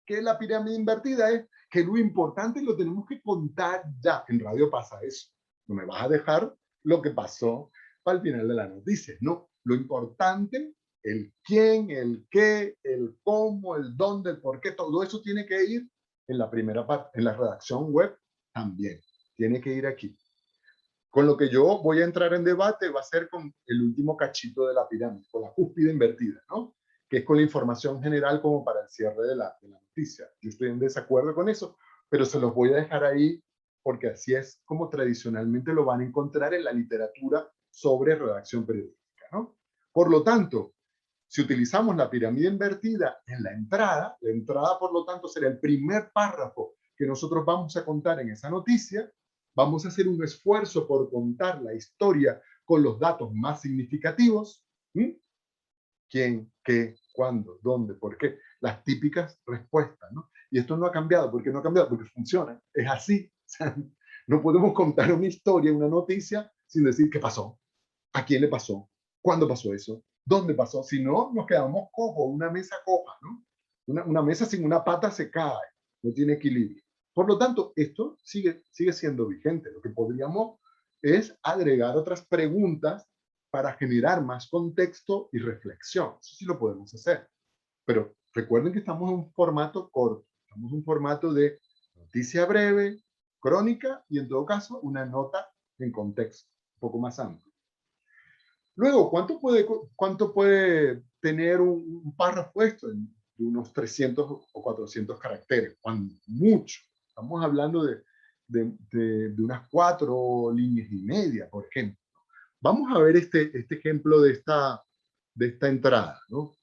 ¿Qué es la pirámide invertida? Es que lo importante lo tenemos que contar ya. En radio pasa eso. No me vas a dejar lo que pasó para el final de la noticia. No, lo importante, el quién, el qué, el cómo, el dónde, el por qué, todo eso tiene que ir en la primera parte, en la redacción web también. Tiene que ir aquí. Con lo que yo voy a entrar en debate va a ser con el último cachito de la pirámide, con la cúspide invertida, ¿no? Que es con la información general como para el cierre de la noticia. Yo estoy en desacuerdo con eso, pero se los voy a dejar ahí porque así es como tradicionalmente lo van a encontrar en la literatura sobre redacción periodística, ¿no? Por lo tanto, si utilizamos la pirámide invertida en la entrada por lo tanto será el primer párrafo que nosotros vamos a contar en esa noticia. Vamos a hacer un esfuerzo por contar la historia con los datos más significativos. ¿Quién, qué, cuándo, dónde, por qué? Las típicas respuestas, ¿no? Y esto no ha cambiado. ¿Por qué no ha cambiado? Porque funciona. Es así. O sea, no podemos contar una historia, una noticia, sin decir qué pasó, a quién le pasó, cuándo pasó eso, dónde pasó. Si no, nos quedamos cojos, una mesa coja, ¿no? Una mesa sin una pata se cae, no tiene equilibrio. Por lo tanto, esto sigue siendo vigente. Lo que podríamos es agregar otras preguntas para generar más contexto y reflexión. Eso sí lo podemos hacer. Pero recuerden que estamos en un formato corto. Estamos en un formato de noticia breve, crónica y en todo caso una nota en contexto, un poco más amplio. Luego, ¿cuánto puede tener un párrafo esto? De unos 300 o 400 caracteres. Cuando mucho. Estamos hablando de unas 4 líneas y media, por ejemplo. Vamos a ver este ejemplo de esta entrada, ¿no?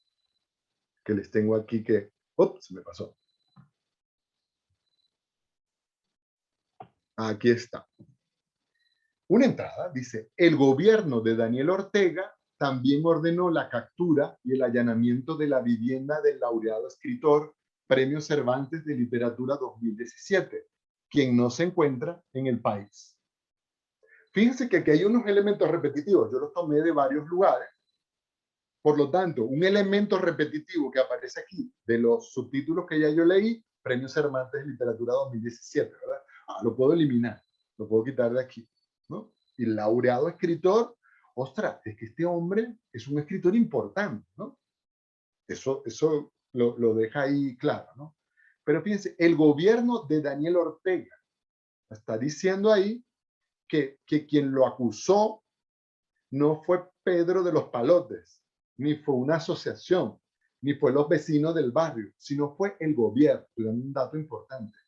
Que les tengo aquí que... ¡Ups! Se me pasó. Aquí está. Una entrada dice, el gobierno de Daniel Ortega también ordenó la captura y el allanamiento de la vivienda del laureado escritor Premio Cervantes de Literatura 2017, quien no se encuentra en el país. Fíjense que aquí hay unos elementos repetitivos, yo los tomé de varios lugares. Por lo tanto, un elemento repetitivo que aparece aquí de los subtítulos que ya yo leí, Premio Cervantes de Literatura 2017, ¿verdad? Lo puedo eliminar, lo puedo quitar de aquí, ¿no? Y laureado escritor, ostras, es que este hombre es un escritor importante, ¿no? Eso lo deja ahí claro, ¿no? Pero fíjense, el gobierno de Daniel Ortega está diciendo ahí que quien lo acusó no fue Pedro de los Palotes, ni fue una asociación, ni fue los vecinos del barrio, sino fue el gobierno. Estoy dando un dato importante.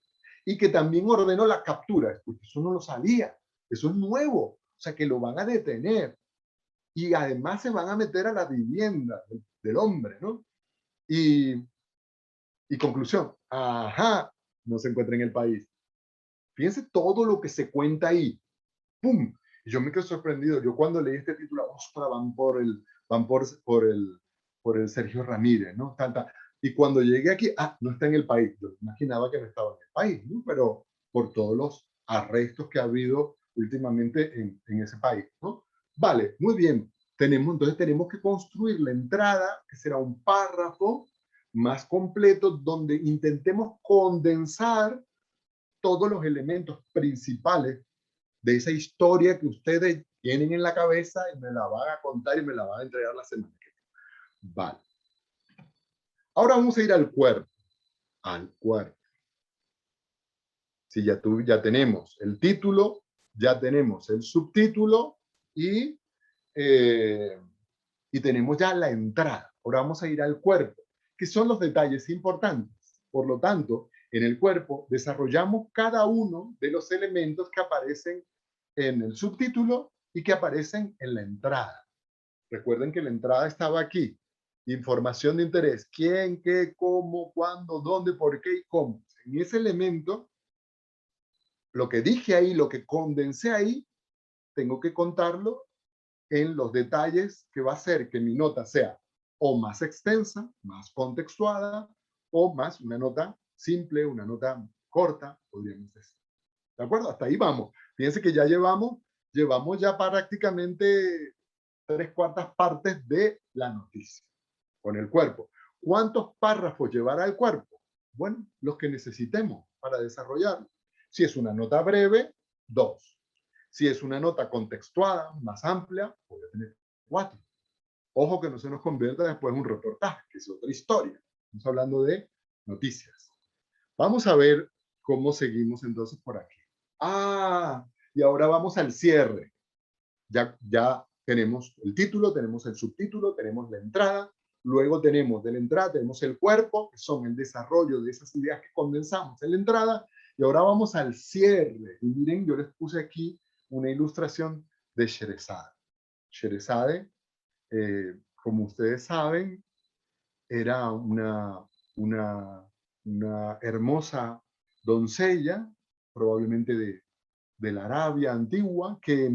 Y que también ordenó la captura. Pues eso no lo sabía. Eso es nuevo. O sea, que lo van a detener. Y además se van a meter a la vivienda del hombre, ¿no? Y conclusión, ajá, no se encuentra en el país. Fíjense todo lo que se cuenta ahí. ¡Pum! Y yo me quedo sorprendido. Yo cuando leí este título, ostras, por el Sergio Ramírez, ¿no? Tanta. Y cuando llegué aquí, no está en el país. Yo imaginaba que no estaba en el país, ¿no? Pero por todos los arrestos que ha habido últimamente en ese país, ¿no? Vale, muy bien. Entonces tenemos que construir la entrada, que será un párrafo más completo, donde intentemos condensar todos los elementos principales de esa historia que ustedes tienen en la cabeza y me la van a contar y me la van a entregar la semana que viene. Vale. Ahora vamos a ir al cuerpo. Al cuerpo. Si ya tenemos el título, ya tenemos el subtítulo y tenemos ya la entrada. Ahora vamos a ir al cuerpo, que son los detalles importantes. Por lo tanto, en el cuerpo desarrollamos cada uno de los elementos que aparecen en el subtítulo y que aparecen en la entrada. Recuerden que la entrada estaba aquí. Información de interés. ¿Quién, qué, cómo, cuándo, dónde, por qué y cómo? En ese elemento, lo que dije ahí, lo que condensé ahí, tengo que contarlo en los detalles que va a hacer que mi nota sea o más extensa, más contextuada, o más una nota simple, una nota corta, podríamos decir. ¿De acuerdo? Hasta ahí vamos. Fíjense que ya llevamos ya prácticamente 3/4 partes de la noticia con el cuerpo. ¿Cuántos párrafos llevará el cuerpo? Bueno, los que necesitemos para desarrollarlo. Si es una nota breve, 2. Si es una nota contextuada, más amplia, puede tener 4. Ojo que no se nos convierta después en un reportaje, que es otra historia. Estamos hablando de noticias. Vamos a ver cómo seguimos entonces por aquí. Y ahora vamos al cierre. Ya tenemos el título, tenemos el subtítulo, tenemos la entrada. Luego tenemos de la entrada, tenemos el cuerpo, que son el desarrollo de esas ideas que condensamos en la entrada. Y ahora vamos al cierre. Y miren, yo les puse aquí una ilustración de Sherazade. Sherazade, como ustedes saben, era una hermosa doncella, probablemente de la Arabia antigua, que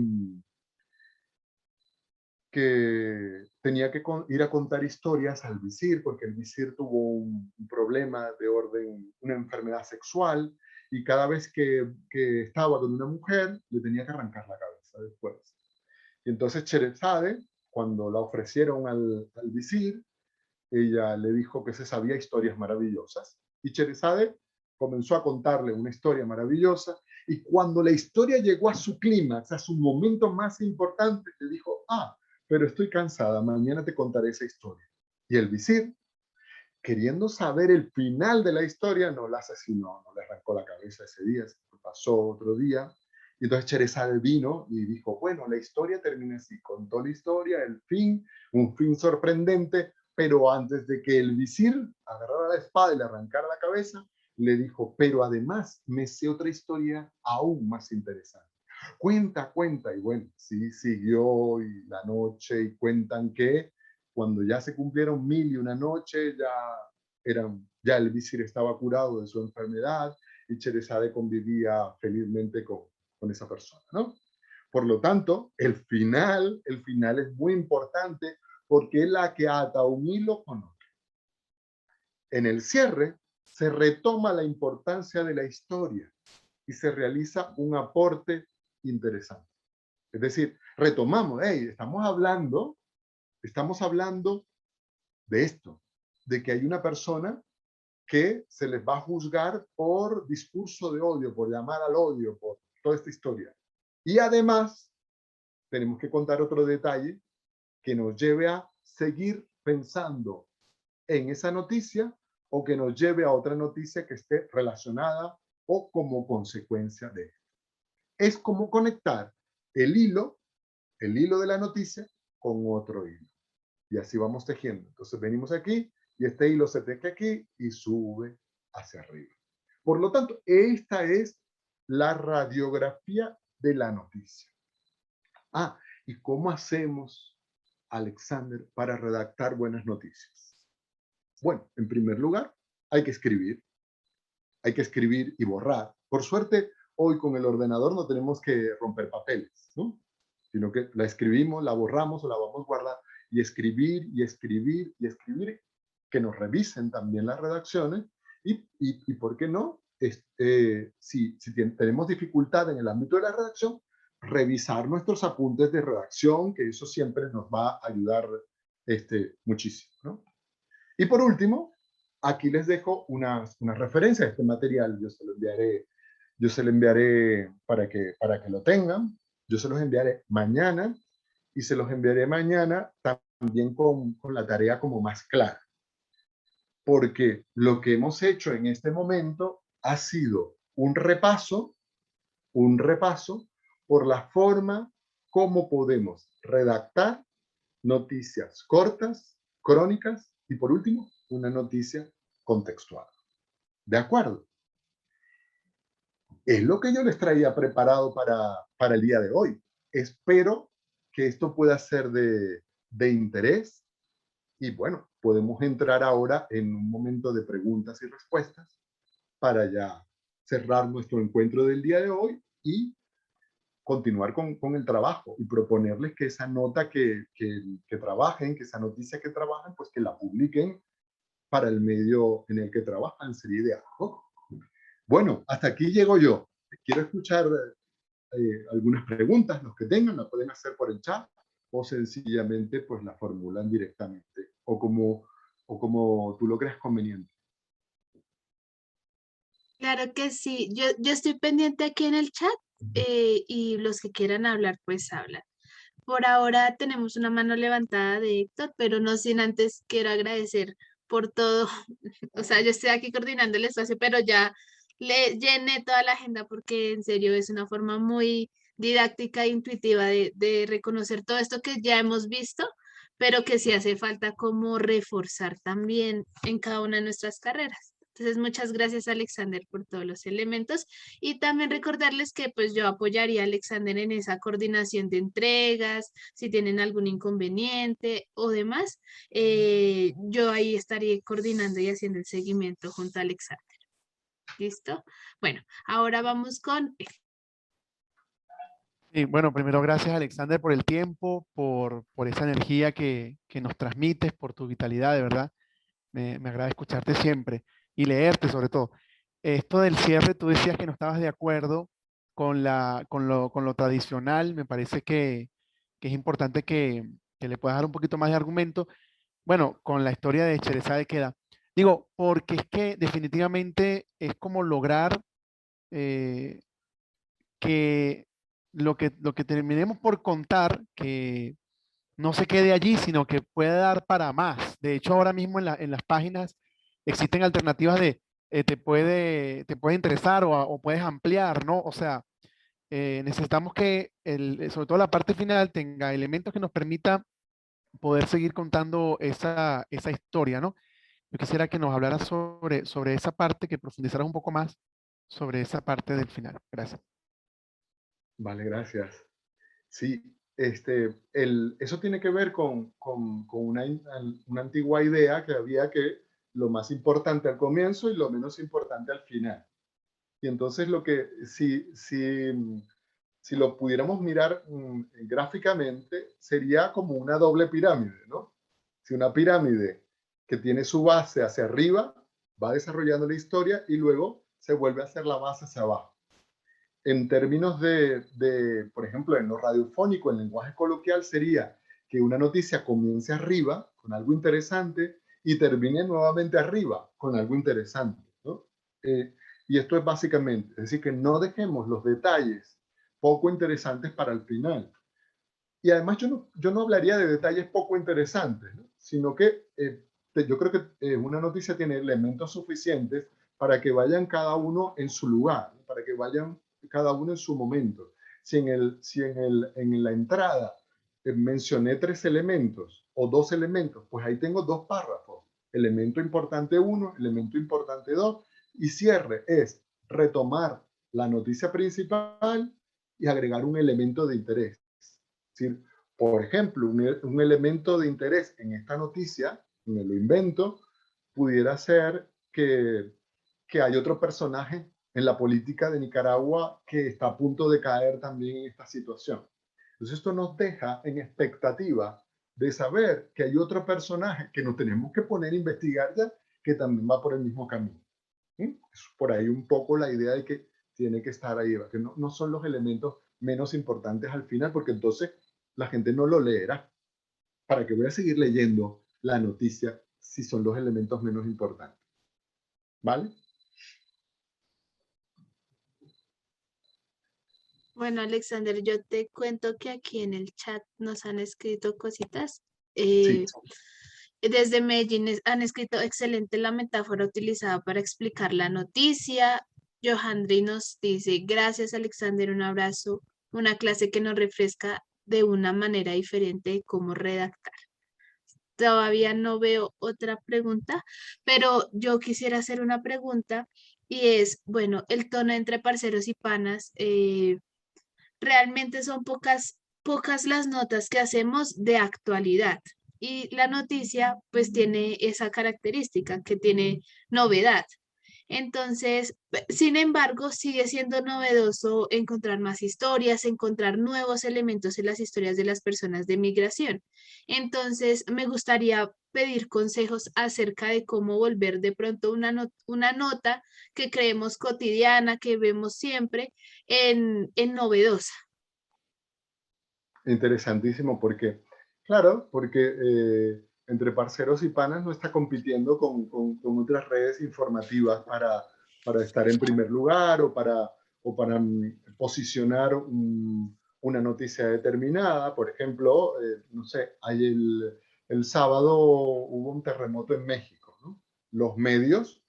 tenía que ir a contar historias al visir, porque el visir tuvo un problema de orden, una enfermedad sexual, y cada vez que estaba con una mujer, le tenía que arrancar la cabeza después. Y entonces Sherazade, cuando la ofrecieron al visir, ella le dijo que se sabía historias maravillosas. Y Sherazade comenzó a contarle una historia maravillosa, y cuando la historia llegó a su clímax, a su momento más importante, le dijo, pero estoy cansada, mañana te contaré esa historia. Y el visir, queriendo saber el final de la historia, no la asesinó, no le arrancó la cabeza ese día, pasó otro día. Y entonces Sherazade vino y dijo, bueno, la historia termina así, contó la historia, el fin, un fin sorprendente, pero antes de que el visir agarrara la espada y le arrancara la cabeza, le dijo, pero además me sé otra historia aún más interesante. Cuenta, y bueno, sí, siguió y la noche, y cuentan que cuando ya se cumplieron 1001 noches, ya el visir estaba curado de su enfermedad y Sherazade convivía felizmente con esa persona, ¿no? Por lo tanto, el final es muy importante porque es la que ata un hilo con otro. En el cierre se retoma la importancia de la historia y se realiza un aporte interesante. Es decir, retomamos, estamos hablando de esto, de que hay una persona que se les va a juzgar por discurso de odio, por llamar al odio, por toda esta historia. Y además, tenemos que contar otro detalle que nos lleve a seguir pensando en esa noticia o que nos lleve a otra noticia que esté relacionada o como consecuencia de esto. Es como conectar el hilo de la noticia con otro hilo. Y así vamos tejiendo. Entonces venimos aquí y este hilo se teje aquí y sube hacia arriba. Por lo tanto, esta es la radiografía de la noticia. ¿Y cómo hacemos, Alexander, para redactar buenas noticias? Bueno, en primer lugar, hay que escribir y borrar. Por suerte, hoy con el ordenador no tenemos que romper papeles, ¿no? Sino que la escribimos, la borramos o la vamos a guardar y escribir, que nos revisen también las redacciones y ¿por qué no? Si tenemos dificultad en el ámbito de la redacción, revisar nuestros apuntes de redacción, que eso siempre nos va a ayudar muchísimo, ¿no? Y por último, aquí les dejo unas referencias a este material. Yo se lo enviaré para que lo tengan. Yo se los enviaré mañana y se los enviaré mañana también con la tarea como más clara. Porque lo que hemos hecho en este momento ha sido un repaso por la forma como podemos redactar noticias cortas, crónicas y por último, una noticia contextual. ¿De acuerdo? Es lo que yo les traía preparado para el día de hoy. Espero que esto pueda ser de interés y bueno, podemos entrar ahora en un momento de preguntas y respuestas para ya cerrar nuestro encuentro del día de hoy y continuar con el trabajo y proponerles que esa nota que trabajen, que esa noticia que trabajan, pues que la publiquen para el medio en el que trabajan, sería ideal, ¿no? Bueno, hasta aquí llego yo. Quiero escuchar algunas preguntas, los que tengan, la pueden hacer por el chat o sencillamente pues la formulan directamente o como tú lo creas conveniente. Claro que sí, yo estoy pendiente aquí en el chat y los que quieran hablar, pues hablan. Por ahora tenemos una mano levantada de Héctor, pero no sin antes quiero agradecer por todo. O sea, yo estoy aquí coordinando el espacio, pero ya le llené toda la agenda porque en serio es una forma muy didáctica e intuitiva de reconocer todo esto que ya hemos visto, pero que sí hace falta como reforzar también en cada una de nuestras carreras. Entonces, muchas gracias, Alexander, por todos los elementos. Y también recordarles que pues yo apoyaría a Alexander en esa coordinación de entregas, si tienen algún inconveniente o demás, yo ahí estaría coordinando y haciendo el seguimiento junto a Alexander. ¿Listo? Bueno, ahora vamos con... Y bueno, primero gracias Alexander por el tiempo, por esa energía que nos transmites, por tu vitalidad, de verdad. Me agrada escucharte siempre y leerte sobre todo. Esto del cierre, tú decías que no estabas de acuerdo con lo tradicional. Me parece que es importante que le puedas dar un poquito más de argumento. Bueno, con la historia de Cherezade queda. Digo, porque es que definitivamente es como lograr eh, que lo que terminemos por contar, que no se quede allí, sino que pueda dar para más. De hecho, ahora mismo en las páginas existen alternativas de te puede interesar o puedes ampliar, ¿no? O sea, necesitamos que sobre todo la parte final tenga elementos que nos permita poder seguir contando esa historia, ¿no? Yo quisiera que nos hablaras sobre esa parte, que profundizaras un poco más sobre esa parte del final. Gracias. Vale, gracias. Sí, eso tiene que ver con una antigua idea que había que lo más importante al comienzo y lo menos importante al final. Y entonces si lo pudiéramos mirar gráficamente, sería como una doble pirámide, ¿no? Si una pirámide que tiene su base hacia arriba, va desarrollando la historia y luego se vuelve a hacer la base hacia abajo. En términos por ejemplo, en lo radiofónico, en lenguaje coloquial, sería que una noticia comience arriba con algo interesante y termine nuevamente arriba con algo interesante, ¿no? Y esto es básicamente, es decir, que no dejemos los detalles poco interesantes para el final. Y además yo no hablaría de detalles poco interesantes, ¿no? Sino que yo creo que una noticia tiene elementos suficientes para que vayan cada uno en su lugar, ¿no? Para que vayan cada uno en su momento. En la entrada mencioné 3 elementos o 2 elementos, pues ahí tengo 2 párrafos. Elemento importante 1, elemento importante 2, y cierre es retomar la noticia principal y agregar un elemento de interés. Es decir, por ejemplo, un elemento de interés en esta noticia, me lo invento, pudiera ser que hay otro personaje en la política de Nicaragua que está a punto de caer también en esta situación. Entonces esto nos deja en expectativa de saber que hay otro personaje que nos tenemos que poner a investigar ya, que también va por el mismo camino. ¿Sí? Es por ahí un poco la idea de que tiene que estar ahí, que no son los elementos menos importantes al final, porque entonces la gente no lo leerá. ¿Para qué voy a seguir leyendo la noticia si son los elementos menos importantes? ¿Vale? Bueno, Alexander, yo te cuento que aquí en el chat nos han escrito cositas. Sí. Desde Medellín han escrito excelente la metáfora utilizada para explicar la noticia. Johandri nos dice, gracias Alexander, un abrazo, una clase que nos refresca de una manera diferente de cómo redactar. Todavía no veo otra pregunta, pero yo quisiera hacer una pregunta y es, bueno, el tono entre parceros y panas. Realmente son pocas las notas que hacemos de actualidad. Y la noticia pues tiene esa característica que tiene novedad. Entonces, sin embargo, sigue siendo novedoso encontrar más historias, encontrar nuevos elementos en las historias de las personas de migración. Entonces, me gustaría pedir consejos acerca de cómo volver de pronto una nota que creemos cotidiana, que vemos siempre, en novedosa. Interesantísimo porque, claro, porque entre parceros y panas no está compitiendo con otras redes informativas para estar en primer lugar o para posicionar una noticia determinada. Por ejemplo, no sé, el sábado hubo un terremoto en México, ¿no? Los medios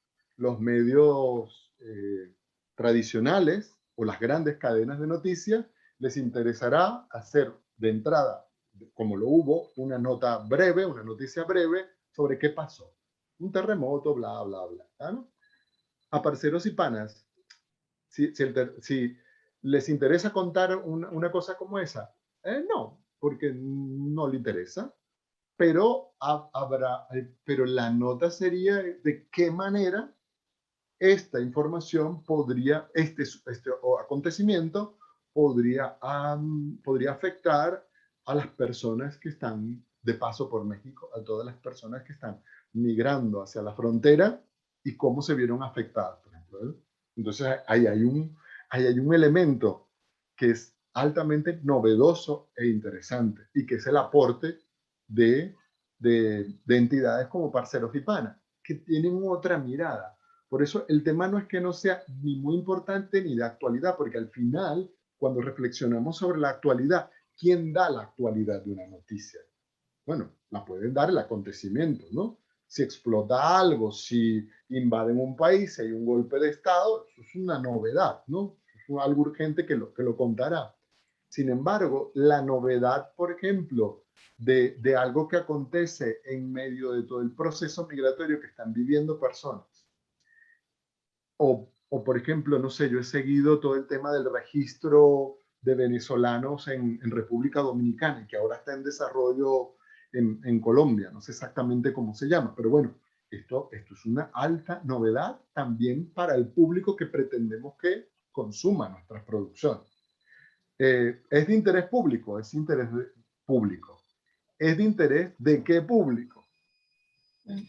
tradicionales o las grandes cadenas de noticias les interesará hacer de entrada, como lo hubo, una nota breve, una noticia breve sobre qué pasó. Un terremoto, bla, bla, bla. ¿No? A parceros y panas, si les interesa contar una cosa como esa, no, porque no le interesa. Pero, pero la nota sería de qué manera esta información podría, este acontecimiento podría afectar a las personas que están de paso por México, a todas las personas que están migrando hacia la frontera y cómo se vieron afectadas, por ejemplo. ¿Eh? Entonces, ahí hay un elemento que es altamente novedoso e interesante y que es el aporte de entidades como Parceros y Pana, que tienen otra mirada. Por eso el tema no es que no sea ni muy importante ni de actualidad, porque al final, cuando reflexionamos sobre la actualidad, ¿quién da la actualidad de una noticia? Bueno, la pueden dar el acontecimiento, ¿no? Si explota algo, si invaden un país, si hay un golpe de Estado, eso es una novedad, ¿no? Es algo urgente que lo contará. Sin embargo, la novedad, por ejemplo, de algo que acontece en medio de todo el proceso migratorio que están viviendo personas, por ejemplo, no sé, yo he seguido todo el tema del registro de venezolanos en República Dominicana, y que ahora está en desarrollo en Colombia, no sé exactamente cómo se llama, pero bueno, esto es una alta novedad también para el público que pretendemos que consuma nuestras producciones. ¿Es de interés público? Es interés público. ¿Es de interés de qué público?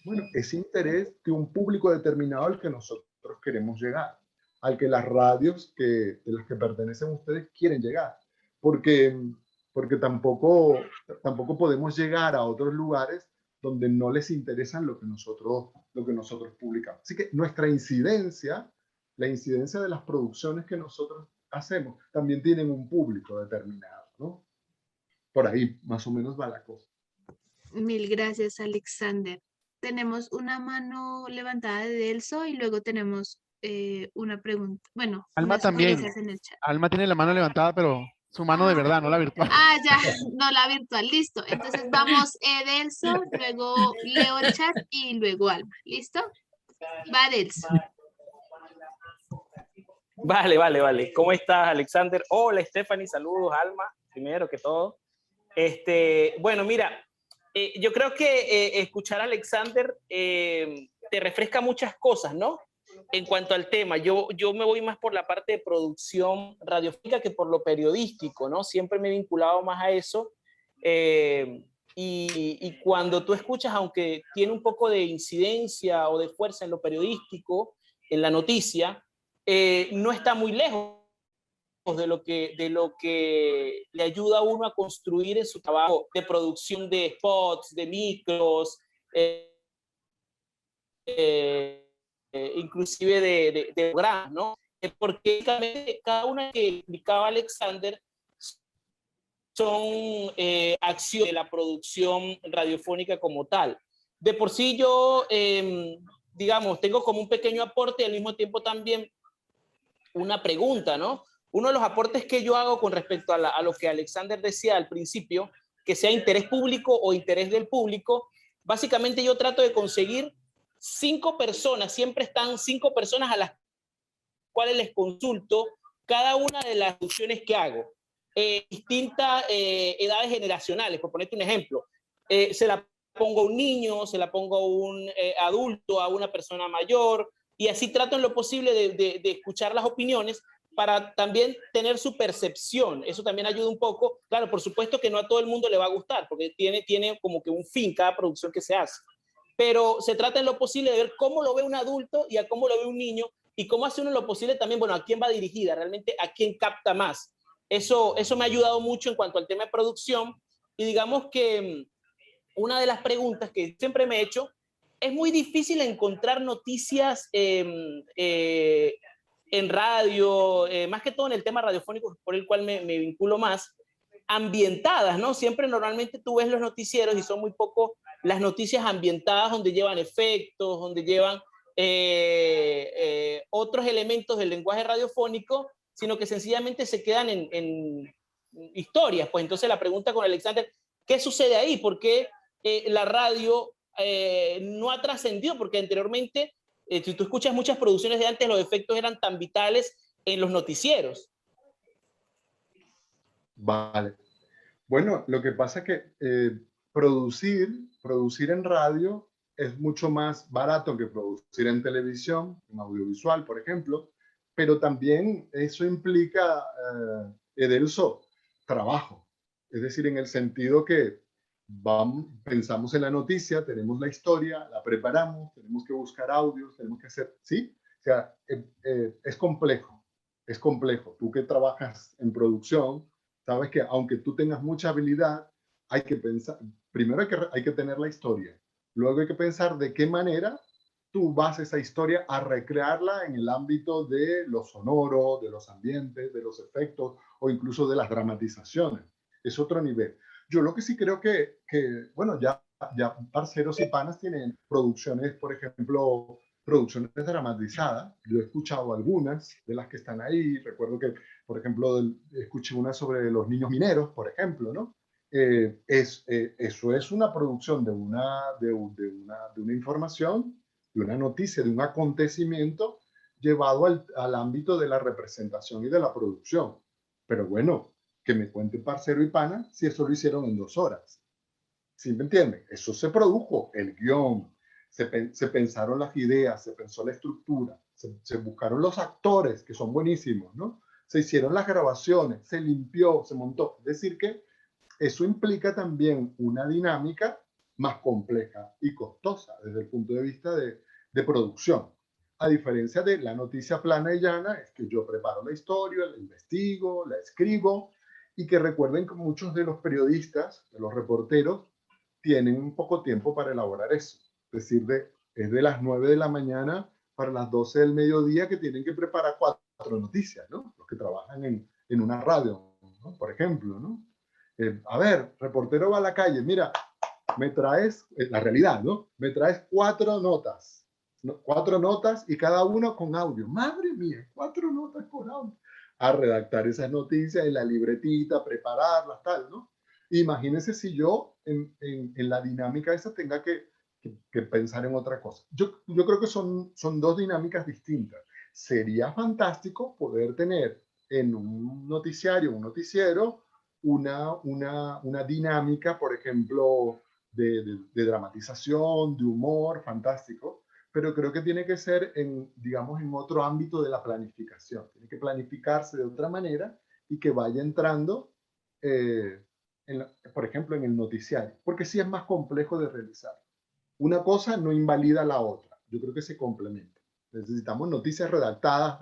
Bueno, es interés de un público determinado al que nosotros queremos llegar, al que las radios de las que pertenecen ustedes quieren llegar, porque, porque tampoco podemos llegar a otros lugares donde no les interesan lo que nosotros publicamos. Así que nuestra incidencia, la incidencia de las producciones que nosotros hacemos, también tienen un público determinado, ¿no? Por ahí más o menos va la cosa. Mil gracias, Alexander. Tenemos una mano levantada de Delso y luego tenemos una pregunta, bueno, Alma unas también. sugerencias en el chat. Alma tiene la mano levantada, pero su mano de verdad, no la virtual. Ah, ya, no la virtual, listo. Entonces vamos Delso, luego leo el chat y luego Alma. ¿Listo? Va Delso. Vale, vale, vale. ¿Cómo estás, Alexander? Hola, Stephanie, saludos, Alma, primero que todo. Bueno, mira, yo creo que escuchar a Alexander te refresca muchas cosas, ¿no? En cuanto al tema, yo me voy más por la parte de producción radiofónica que por lo periodístico, ¿no? Siempre me he vinculado más a eso. Y cuando tú escuchas, aunque tiene un poco de incidencia o de fuerza en lo periodístico, en la noticia, no está muy lejos de lo que le ayuda a uno a construir en su trabajo de producción de spots, de micros, inclusive de programas, ¿no? Porque cada una que explicaba Alexander son acciones de la producción radiofónica como tal. De por sí yo, digamos, tengo como un pequeño aporte y al mismo tiempo también una pregunta, ¿no? Uno de los aportes que yo hago con respecto a lo que Alexander decía al principio, que sea interés público o interés del público, básicamente yo trato de conseguir 5 personas, siempre están 5 personas a las cuales les consulto cada una de las producciones que hago. Distintas edades generacionales, por ponerte un ejemplo. Se la pongo a un niño, se la pongo a un adulto, a una persona mayor, y así trato en lo posible de escuchar las opiniones para también tener su percepción. Eso también ayuda un poco. Claro, por supuesto que no a todo el mundo le va a gustar, porque tiene como que un fin cada producción que se hace. Pero se trata en lo posible de ver cómo lo ve un adulto y a cómo lo ve un niño, y cómo hace uno lo posible también, bueno, a quién va dirigida, realmente a quién capta más. Eso me ha ayudado mucho en cuanto al tema de producción. Y digamos que una de las preguntas que siempre me he hecho, es muy difícil encontrar noticias en radio, más que todo en el tema radiofónico, por el cual me vinculo más, ambientadas, ¿no? Siempre normalmente tú ves los noticieros y son muy poco las noticias ambientadas donde llevan efectos, donde llevan otros elementos del lenguaje radiofónico, sino que sencillamente se quedan en historias. Pues entonces la pregunta con Alexander, ¿qué sucede ahí? ¿Por qué la radio no ha trascendido? Porque anteriormente, si tú escuchas muchas producciones de antes, los efectos eran tan vitales en los noticieros. Vale. Bueno, lo que pasa es que producir en radio es mucho más barato que producir en televisión, en audiovisual, por ejemplo, pero también eso implica, Edelso, trabajo. Es decir, en el sentido que pensamos en la noticia, tenemos la historia, la preparamos, tenemos que buscar audios, tenemos que hacer, ¿sí? O sea, es complejo, es complejo. Tú que trabajas en producción, sabes que aunque tú tengas mucha habilidad, hay que pensar, primero hay que tener la historia, luego hay que pensar de qué manera tú vas esa historia a recrearla en el ámbito de lo sonoro, de los ambientes, de los efectos o incluso de las dramatizaciones. Es otro nivel. Yo lo que sí creo que bueno, ya Parceros y Panas tienen producciones, por ejemplo, producciones dramatizadas. Yo he escuchado algunas de las que están ahí. Recuerdo que, por ejemplo, escuché una sobre los niños mineros, por ejemplo, ¿no? Eso es una producción de una información, de una noticia, de un acontecimiento llevado al ámbito de la representación y de la producción. Pero bueno, que me cuente Parcero y Pana si eso lo hicieron en 2 horas. ¿Sí me entienden? Eso se produjo, el guión, se pensaron las ideas, se pensó la estructura, se buscaron los actores, que son buenísimos, ¿no? Se hicieron las grabaciones, se limpió, se montó. Es decir que eso implica también una dinámica más compleja y costosa desde el punto de vista de producción. A diferencia de la noticia plana y llana, es que yo preparo la historia, la investigo, la escribo, y que recuerden que muchos de los periodistas, de los reporteros, tienen un poco tiempo para elaborar eso. Es decir, es de las 9 de la mañana para las 12 del mediodía que tienen que preparar 4 noticias, ¿no? Los que trabajan en una radio, ¿no? Por ejemplo, ¿no? A ver, reportero va a la calle, mira, me traes, la realidad, ¿no? Me traes 4 notas, ¿no? 4 notas y cada uno con audio. Madre mía, 4 notas con audio. A redactar esas noticias en la libretita, prepararlas, tal, ¿no? Imagínense si yo en la dinámica esa tenga que pensar en otra cosa. Yo creo que son 2 dinámicas distintas. Sería fantástico poder tener en un noticiario, un noticiero, una dinámica, por ejemplo, de dramatización, de humor, fantástico, pero creo que tiene que ser digamos, en otro ámbito de la planificación. Tiene que planificarse de otra manera y que vaya entrando, por ejemplo, en el noticiario, porque sí es más complejo de realizar. Una cosa no invalida la otra. Yo creo que se complementan. Necesitamos noticias redactadas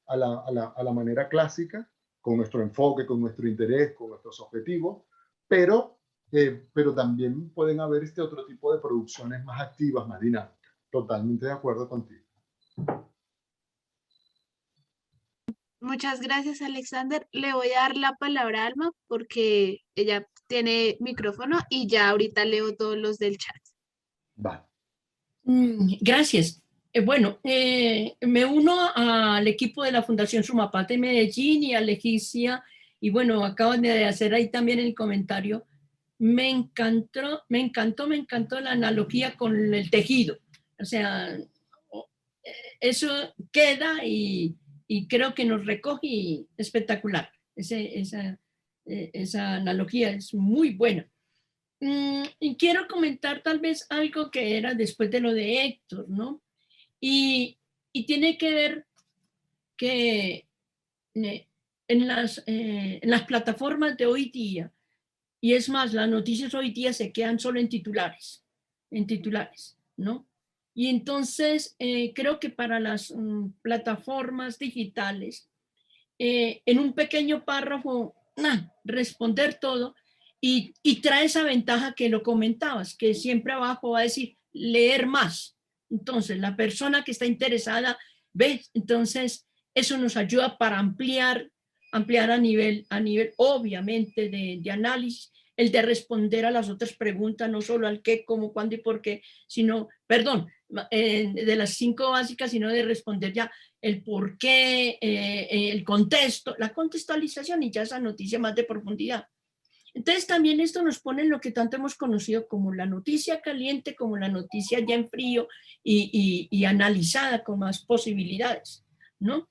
a la manera clásica, con nuestro enfoque, con nuestro interés, con nuestros objetivos, pero también pueden haber este otro tipo de producciones más activas, más dinámicas. Totalmente de acuerdo contigo. Muchas gracias, Alexander. Le voy a dar la palabra a Alma porque ella tiene micrófono y ya ahorita leo todos los del chat. Vale. Gracias. Bueno, me uno al equipo de la Fundación Sumapaz Medellín y a Legicia, y bueno, acaban de hacer ahí también el comentario. Me encantó la analogía con el tejido. O sea, eso queda y y creo que nos recoge espectacular. Esa analogía es muy buena. Y quiero comentar tal vez algo que era después de lo de Héctor, ¿no? Y tiene que ver que en las plataformas de hoy día, y es más, las noticias hoy día se quedan solo en titulares, ¿no? Y entonces creo que para las plataformas digitales, en un pequeño párrafo, responder todo y trae esa ventaja que lo comentabas, que siempre abajo va a decir leer más. Entonces, la persona que está interesada ve, entonces eso nos ayuda para ampliar a nivel obviamente de análisis, el de responder a las otras preguntas, no solo al qué, cómo, cuándo y por qué, sino, perdón, de las 5 básicas, sino de responder ya el por qué, el contexto, la contextualización y ya esa noticia más de profundidad. Entonces también esto nos pone en lo que tanto hemos conocido como la noticia caliente, como la noticia ya en frío y analizada con más posibilidades, ¿no?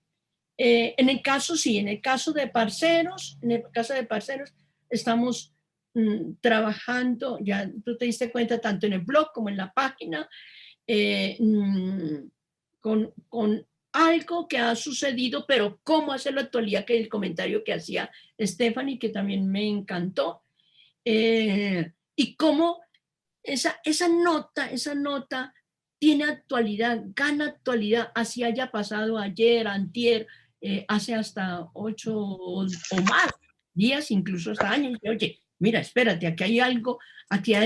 En el caso de Parceros, estamos trabajando, ya tú te diste cuenta, tanto en el blog como en la página, con algo que ha sucedido, pero cómo hacer la actualidad, que el comentario que hacía Stephanie, que también me encantó, y cómo esa nota tiene actualidad, gana actualidad, así haya pasado ayer, antier, hace hasta 8 o más días, incluso hasta años. Oye, mira, espérate, aquí hay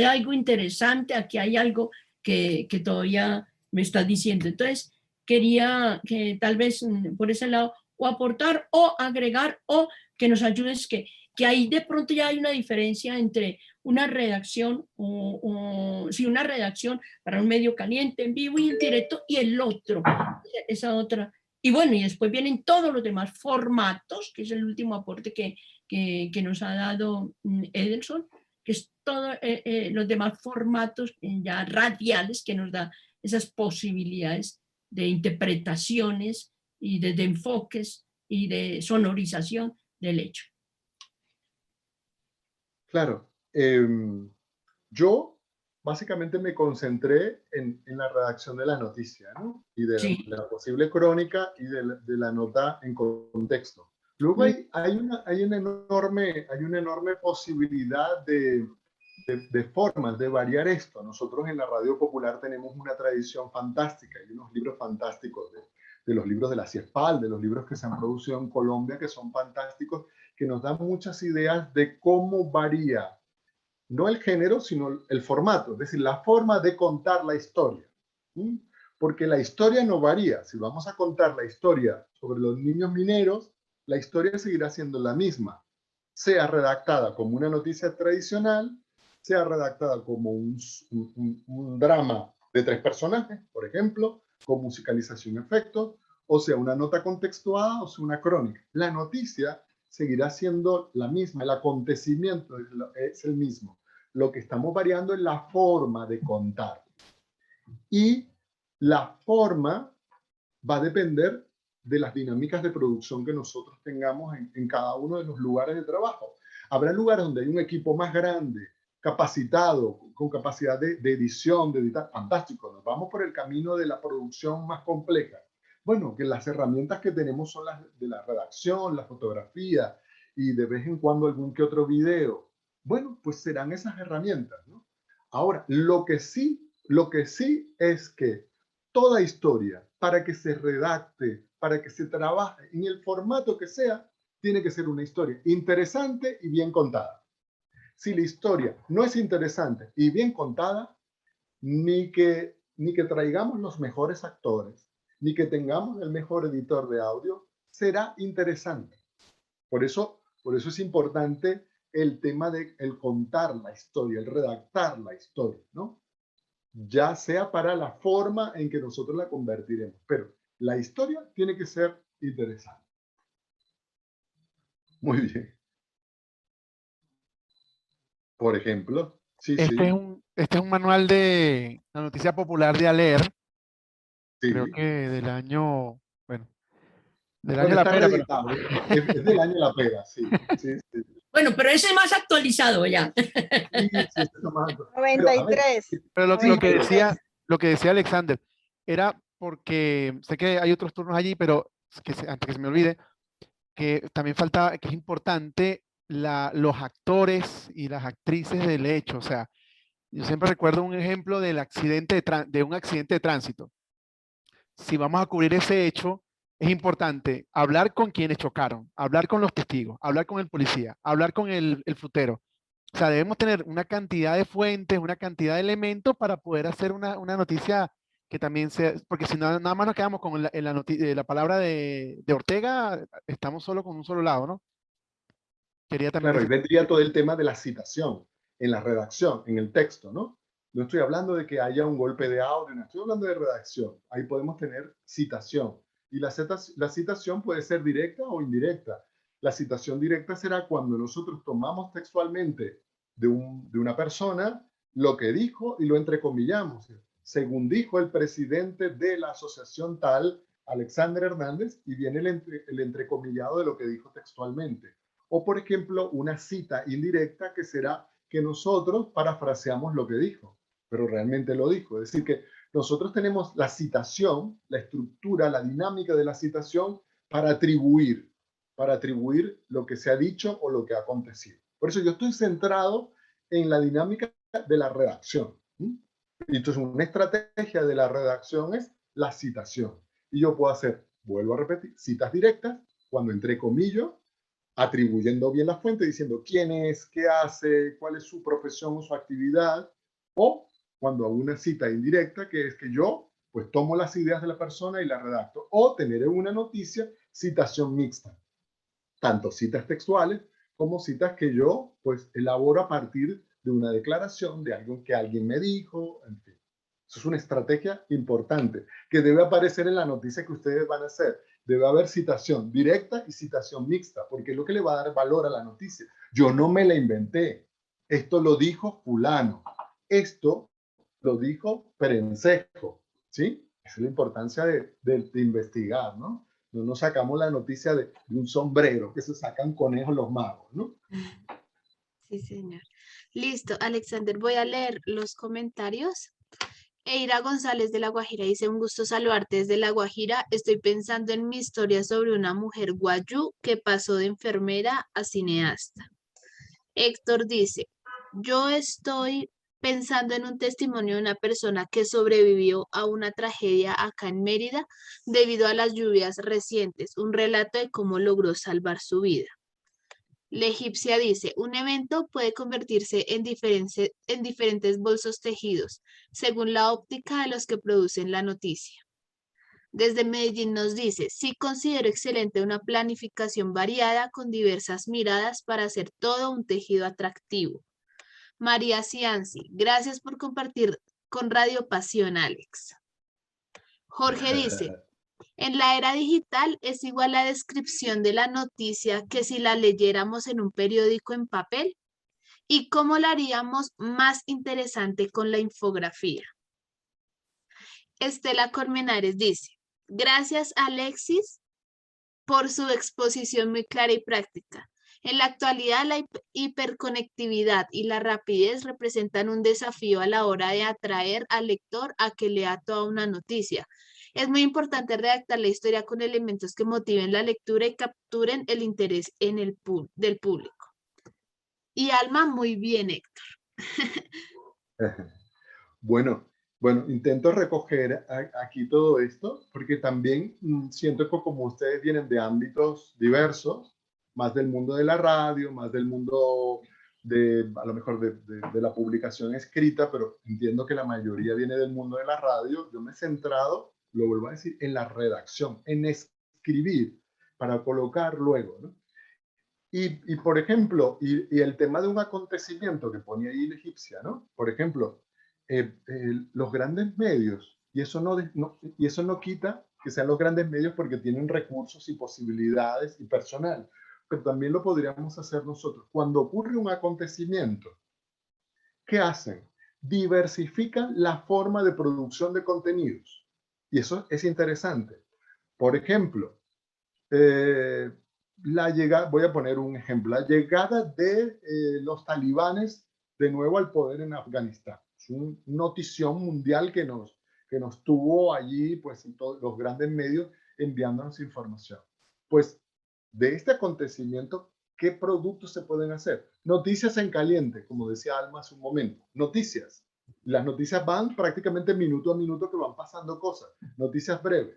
algo interesante, aquí hay algo que todavía me estás diciendo. Entonces, quería que tal vez por ese lado o aportar o agregar o que nos ayudes que ahí de pronto ya hay una diferencia entre una redacción una redacción para un medio caliente, en vivo y en directo, y el otro, esa otra. Y bueno, y después vienen todos los demás formatos, que es el último aporte que nos ha dado Edelson, que es todos los demás formatos ya radiales que nos da esas posibilidades de interpretaciones y de enfoques y de sonorización del hecho. Claro. Yo básicamente me concentré en la redacción de la noticia, ¿no? Y de la posible crónica y de la nota en contexto. Luego hay una enorme posibilidad de formas de variar esto. Nosotros en la Radio Popular tenemos una tradición fantástica y unos libros fantásticos de los libros de la CIESPAL, de los libros que se han producido en Colombia, que son fantásticos, que nos dan muchas ideas de cómo varía no el género, sino el formato, es decir, la forma de contar la historia. Porque la historia no varía. Si vamos a contar la historia sobre los niños mineros, la historia seguirá siendo la misma, sea redactada como una noticia tradicional, sea redactada como un drama de 3 personajes, por ejemplo, con musicalización y efectos, o sea una nota contextuada o sea una crónica. La noticia seguirá siendo la misma, el acontecimiento es el mismo. Lo que estamos variando es la forma de contar. Y la forma va a depender de las dinámicas de producción que nosotros tengamos en cada uno de los lugares de trabajo. Habrá lugares donde hay un equipo más grande, capacitado, con capacidad de edición, de editar. Fantástico, nos vamos por el camino de la producción más compleja. Bueno, que las herramientas que tenemos son las de la redacción, la fotografía y de vez en cuando algún que otro video. Bueno, pues serán esas herramientas, ¿no? Ahora, lo que sí es que toda historia, para que se redacte, para que se trabaje en el formato que sea, tiene que ser una historia interesante y bien contada. Si la historia no es interesante y bien contada, ni que traigamos los mejores actores, ni que tengamos el mejor editor de audio, será interesante. Por eso es importante el tema de el contar la historia, el redactar la historia, ¿no? Ya sea para la forma en que nosotros la convertiremos, pero la historia tiene que ser interesante. Muy bien. Por ejemplo, Este es un manual de la noticia popular de Aler, sí. creo que del año, bueno, Del año Bueno, de la está pera, pero, reeditado. Es del año de la pera, sí. Sí, sí. Bueno, pero ese es más actualizado ya. Sí, sí, está más alto. Pero, a ver, 93. pero lo sí, que pero, 93. lo que decía Alexander era porque sé que hay otros turnos allí, pero antes que se me olvide, que también faltaba, que es importante los actores y las actrices del hecho. O sea, yo siempre recuerdo un ejemplo del accidente de un accidente de tránsito. Si vamos a cubrir ese hecho, es importante hablar con quienes chocaron, hablar con los testigos, hablar con el policía, hablar con el frutero. O sea, debemos tener una cantidad de fuentes, una cantidad de elementos para poder hacer una noticia que también sea, porque si no, nada más nos quedamos con la palabra de Ortega, estamos solo con un solo lado, ¿no? Quería también claro, ahí decir, vendría todo el tema de la citación en la redacción, en el texto, ¿no? No estoy hablando de que haya un golpe de audio, no estoy hablando de redacción. Ahí podemos tener citación. Y la citación puede ser directa o indirecta. La citación directa será cuando nosotros tomamos textualmente de una persona lo que dijo y lo entrecomillamos. Según dijo el presidente de la asociación tal, Alexander Hernández, y viene el entrecomillado de lo que dijo textualmente. O, por ejemplo, una cita indirecta que será que nosotros parafraseamos lo que dijo, pero realmente lo dijo. Es decir, que nosotros tenemos la citación, la estructura, la dinámica de la citación para atribuir lo que se ha dicho o lo que ha acontecido. Por eso yo estoy centrado en la dinámica de la redacción. Y entonces una estrategia de la redacción es la citación. Y yo puedo hacer, vuelvo a repetir, citas directas cuando entrecomillo, atribuyendo bien la fuente, diciendo quién es, qué hace, cuál es su profesión o su actividad, o cuando hago una cita indirecta, que es que yo pues tomo las ideas de la persona y las redacto, o tener en una noticia citación mixta, tanto citas textuales como citas que yo pues elaboro a partir de una declaración de algo que alguien me dijo, en fin. Eso es una estrategia importante que debe aparecer en la noticia que ustedes van a hacer. Debe haber citación directa y citación mixta, porque es lo que le va a dar valor a la noticia. Yo no me la inventé. Esto lo dijo fulano. Esto lo dijo Perencejo. ¿Sí? Esa es la importancia de investigar, ¿no? No nos sacamos la noticia de un sombrero que se sacan conejos los magos, ¿no? Sí, señor. Listo, Alexander, voy a leer los comentarios. Eira González de La Guajira dice, un gusto saludarte desde La Guajira. Estoy pensando en mi historia sobre una mujer guayú que pasó de enfermera a cineasta. Héctor dice, yo estoy pensando en un testimonio de una persona que sobrevivió a una tragedia acá en Mérida debido a las lluvias recientes, un relato de cómo logró salvar su vida. La egipcia dice, un evento puede convertirse en diferentes bolsos tejidos, según la óptica de los que producen la noticia. Desde Medellín nos dice, sí considero excelente una planificación variada con diversas miradas para hacer todo un tejido atractivo. María Cianci, gracias por compartir con Radio Pasión, Alex. Jorge dice, en la era digital es igual la descripción de la noticia que si la leyéramos en un periódico en papel. ¿Y cómo la haríamos más interesante con la infografía? Estela Colmenares dice, gracias Alexis por su exposición muy clara y práctica. En la actualidad, la hiperconectividad y la rapidez representan un desafío a la hora de atraer al lector a que lea toda una noticia. Es muy importante redactar la historia con elementos que motiven la lectura y capturen el interés del público. Y Alma, muy bien, Héctor. Bueno, intento recoger aquí todo esto, porque también siento que como ustedes vienen de ámbitos diversos, más del mundo de la radio, más del mundo a lo mejor de la publicación escrita, pero entiendo que la mayoría viene del mundo de la radio. Yo me he centrado, lo vuelvo a decir, en la redacción, en escribir, para colocar luego, ¿no? Y por ejemplo, y el tema de un acontecimiento que ponía ahí la egipcia, ¿no? Por ejemplo, los grandes medios, y eso no quita que sean los grandes medios porque tienen recursos y posibilidades y personal, pero también lo podríamos hacer nosotros. Cuando ocurre un acontecimiento, ¿qué hacen? Diversifican la forma de producción de contenidos. Y eso es interesante. Por ejemplo, La llegada, voy a poner un ejemplo, la llegada de los talibanes de nuevo al poder en Afganistán. Es una notición mundial que nos tuvo allí, pues, en todos los grandes medios enviándonos información. Pues, de este acontecimiento, ¿qué productos se pueden hacer? Noticias en caliente, como decía Alma hace un momento. Noticias. Las noticias van prácticamente minuto a minuto que van pasando cosas. Noticias breves.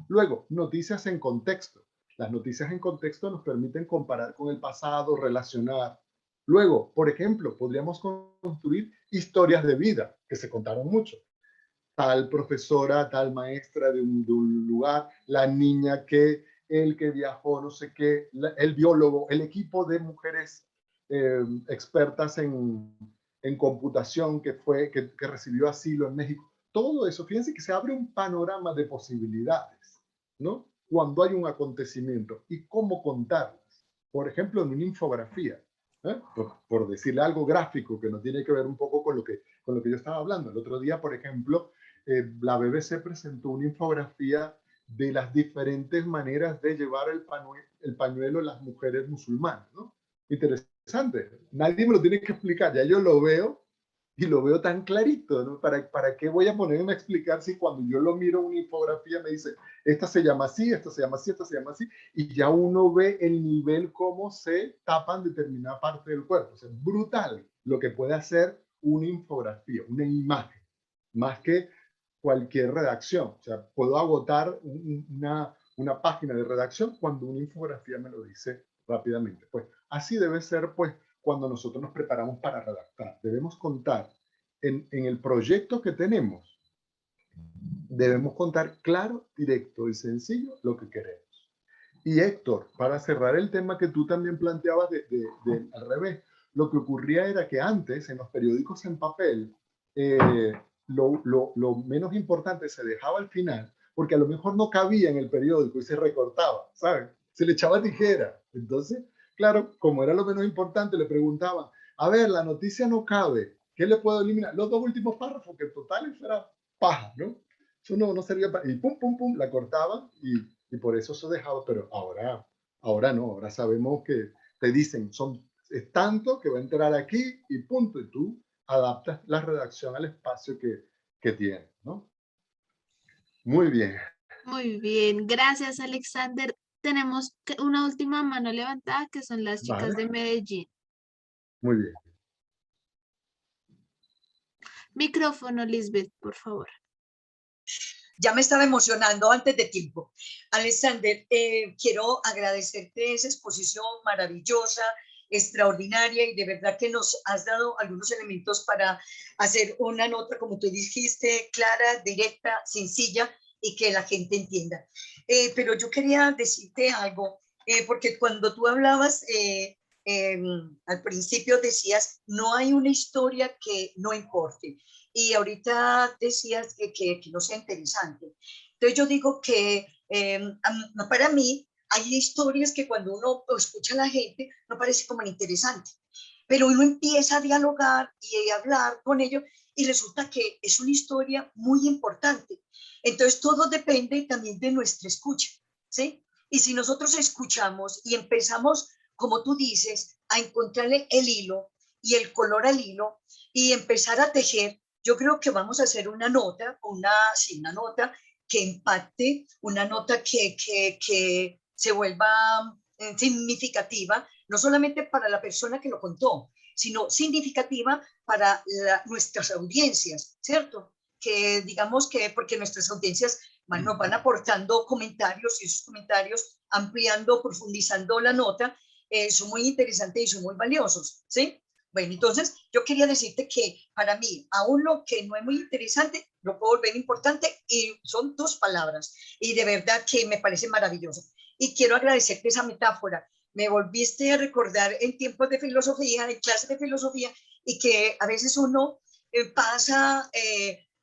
Luego, noticias en contexto. Las noticias en contexto nos permiten comparar con el pasado, relacionar. Luego, por ejemplo, podríamos construir historias de vida, que se contaron mucho. Tal profesora, tal maestra de un lugar, la niña que, el que viajó, no sé qué, el biólogo, el equipo de mujeres expertas en computación que recibió asilo en México. Todo eso, fíjense que se abre un panorama de posibilidades, ¿no? Cuando hay un acontecimiento y cómo contarlas. Por ejemplo, en una infografía, por decirle algo gráfico que no tiene que ver un poco con lo que yo estaba hablando. El otro día, por ejemplo, la BBC presentó una infografía de las diferentes maneras de llevar el pañuelo las mujeres musulmanas, ¿no? Interesante. Nadie me lo tiene que explicar, ya yo lo veo y lo veo tan clarito, ¿no? ¿Para qué voy a ponerme a explicar si cuando yo lo miro en una infografía me dice, esta se llama así, esta se llama así, esta se llama así, y ya uno ve el nivel cómo se tapan determinada parte del cuerpo. O sea, es brutal lo que puede hacer una infografía, una imagen, más que cualquier redacción. O sea, puedo agotar una página de redacción cuando una infografía me lo dice rápidamente. Pues así debe ser, pues, cuando nosotros nos preparamos para redactar. Debemos contar en el proyecto que tenemos, debemos contar claro, directo y sencillo lo que queremos. Y Héctor, para cerrar el tema que tú también planteabas al revés, lo que ocurría era que antes en los periódicos en papel, lo menos importante se dejaba al final, porque a lo mejor no cabía en el periódico y se recortaba, ¿saben? Se le echaba tijera. Entonces, claro, como era lo menos importante, le preguntaban, a ver, la noticia no cabe, ¿qué le puedo eliminar? Los dos últimos párrafos, que en total eso era paja, ¿no? Eso no servía para... Y pum, pum, pum, la cortaban y por eso se dejaba, pero ahora no, ahora sabemos que te dicen, es tanto que va a entrar aquí y punto, y tú adaptas la redacción al espacio que tiene, ¿no? Muy bien. Muy bien, gracias Alexander. Tenemos una última mano levantada que son las chicas Vale. de Medellín. Muy bien. Micrófono, Lisbeth, por favor. Ya me estaba emocionando antes de tiempo. Alexander, quiero agradecerte esa exposición maravillosa, extraordinaria, y de verdad que nos has dado algunos elementos para hacer una nota, como tú dijiste, clara, directa, sencilla y que la gente entienda. Pero yo quería decirte algo, porque cuando tú hablabas al principio decías, no hay una historia que no importe. Y ahorita decías que no sea interesante. Entonces yo digo que para mí hay historias que cuando uno escucha a la gente no parece como interesante, pero uno empieza a dialogar y a hablar con ellos y resulta que es una historia muy importante. Entonces todo depende también de nuestra escucha, ¿sí? Y si nosotros escuchamos y empezamos, como tú dices, a encontrarle el hilo y el color al hilo y empezar a tejer, yo creo que vamos a hacer una nota, una nota que impacte, una nota que se vuelva significativa, no solamente para la persona que lo contó, sino significativa para nuestras audiencias, ¿cierto? Que digamos que porque nuestras audiencias nos van aportando comentarios y esos comentarios ampliando, profundizando la nota, son muy interesantes y son muy valiosos, ¿sí? Bueno, entonces yo quería decirte que para mí, aún lo que no es muy interesante, lo puedo volver importante y son 2 palabras. Y de verdad que me parece maravilloso. Y quiero agradecerte esa metáfora. Me volviste a recordar en tiempos de filosofía, en clases de filosofía, y que a veces uno pasa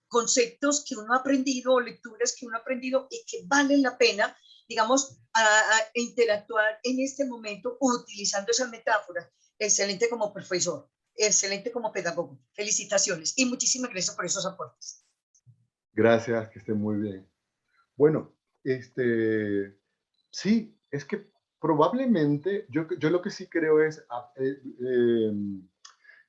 conceptos que uno ha aprendido, lecturas que uno ha aprendido y que valen la pena, digamos, a interactuar en este momento utilizando esas metáforas. Excelente como profesor, excelente como pedagogo. Felicitaciones y muchísimas gracias por esos aportes. Gracias, que estén muy bien. Bueno, sí, es que probablemente, yo lo que sí creo es,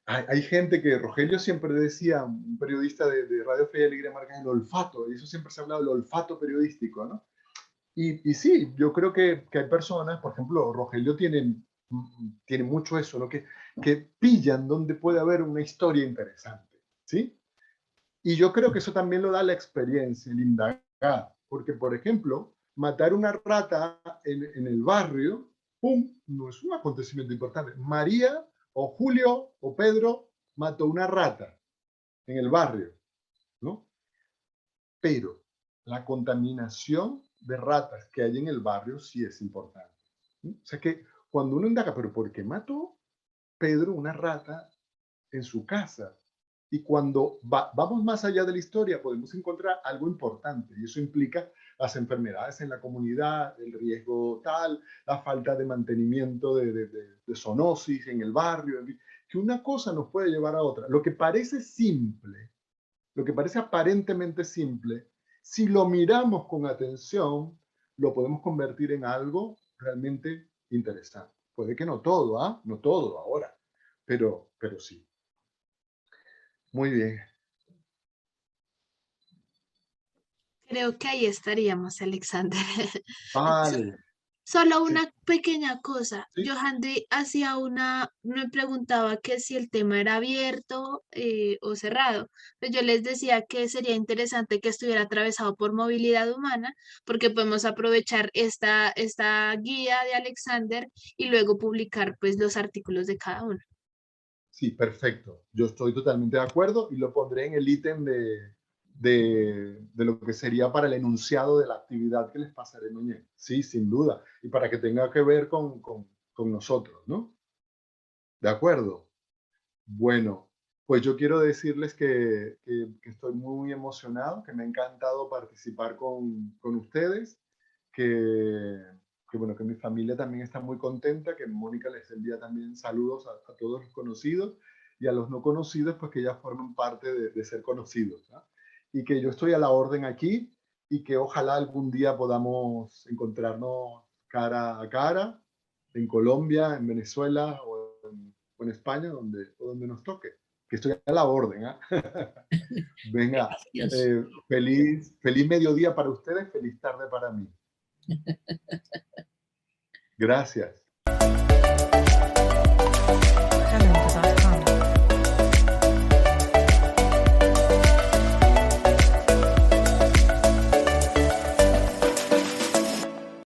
hay gente que, Rogelio siempre decía, un periodista de Radio Fe y Alegría, marca el olfato, y eso siempre se ha hablado del olfato periodístico, ¿no? Y sí, yo creo que hay personas, por ejemplo, Rogelio tiene mucho eso, ¿no? Que pillan donde puede haber una historia interesante, ¿sí? Y yo creo que eso también lo da la experiencia, el indagar, porque, por ejemplo, matar una rata en el barrio, ¡pum!, no es un acontecimiento importante. María o Julio o Pedro mató una rata en el barrio, ¿no? Pero la contaminación de ratas que hay en el barrio sí es importante. ¿Sí? O sea que cuando uno indaga, pero ¿por qué mató Pedro una rata en su casa? Y cuando vamos más allá de la historia, podemos encontrar algo importante. Y eso implica las enfermedades en la comunidad, el riesgo tal, la falta de mantenimiento de zoonosis en el barrio, en fin, que una cosa nos puede llevar a otra. Lo que parece simple, lo que parece aparentemente simple, si lo miramos con atención, lo podemos convertir en algo realmente interesante. Puede que no todo, ¿ah? No todo ahora, pero sí. Muy bien. Creo que ahí estaríamos, Alexander. Vale. Solo Sí, una pequeña cosa. sí. Johandy me preguntaba que si el tema era abierto o cerrado. Pues yo les decía que sería interesante que estuviera atravesado por movilidad humana, porque podemos aprovechar esta guía de Alexander y luego publicar pues los artículos de cada uno. Sí, perfecto. Yo estoy totalmente de acuerdo y lo pondré en el ítem de lo que sería para el enunciado de la actividad que les pasaré mañana. Sí, sin duda. Y para que tenga que ver con nosotros, ¿no? De acuerdo. Bueno, pues yo quiero decirles que estoy muy emocionado, que me ha encantado participar con ustedes, bueno, que mi familia también está muy contenta, que Mónica les envía también saludos a todos los conocidos y a los no conocidos, pues que ya forman parte de ser conocidos, ¿no? Y que yo estoy a la orden aquí y que ojalá algún día podamos encontrarnos cara a cara en Colombia, en Venezuela o en España, donde nos toque. Que estoy a la orden, ¿eh? Venga, Gracias. feliz mediodía para ustedes, feliz tarde para mí. Gracias.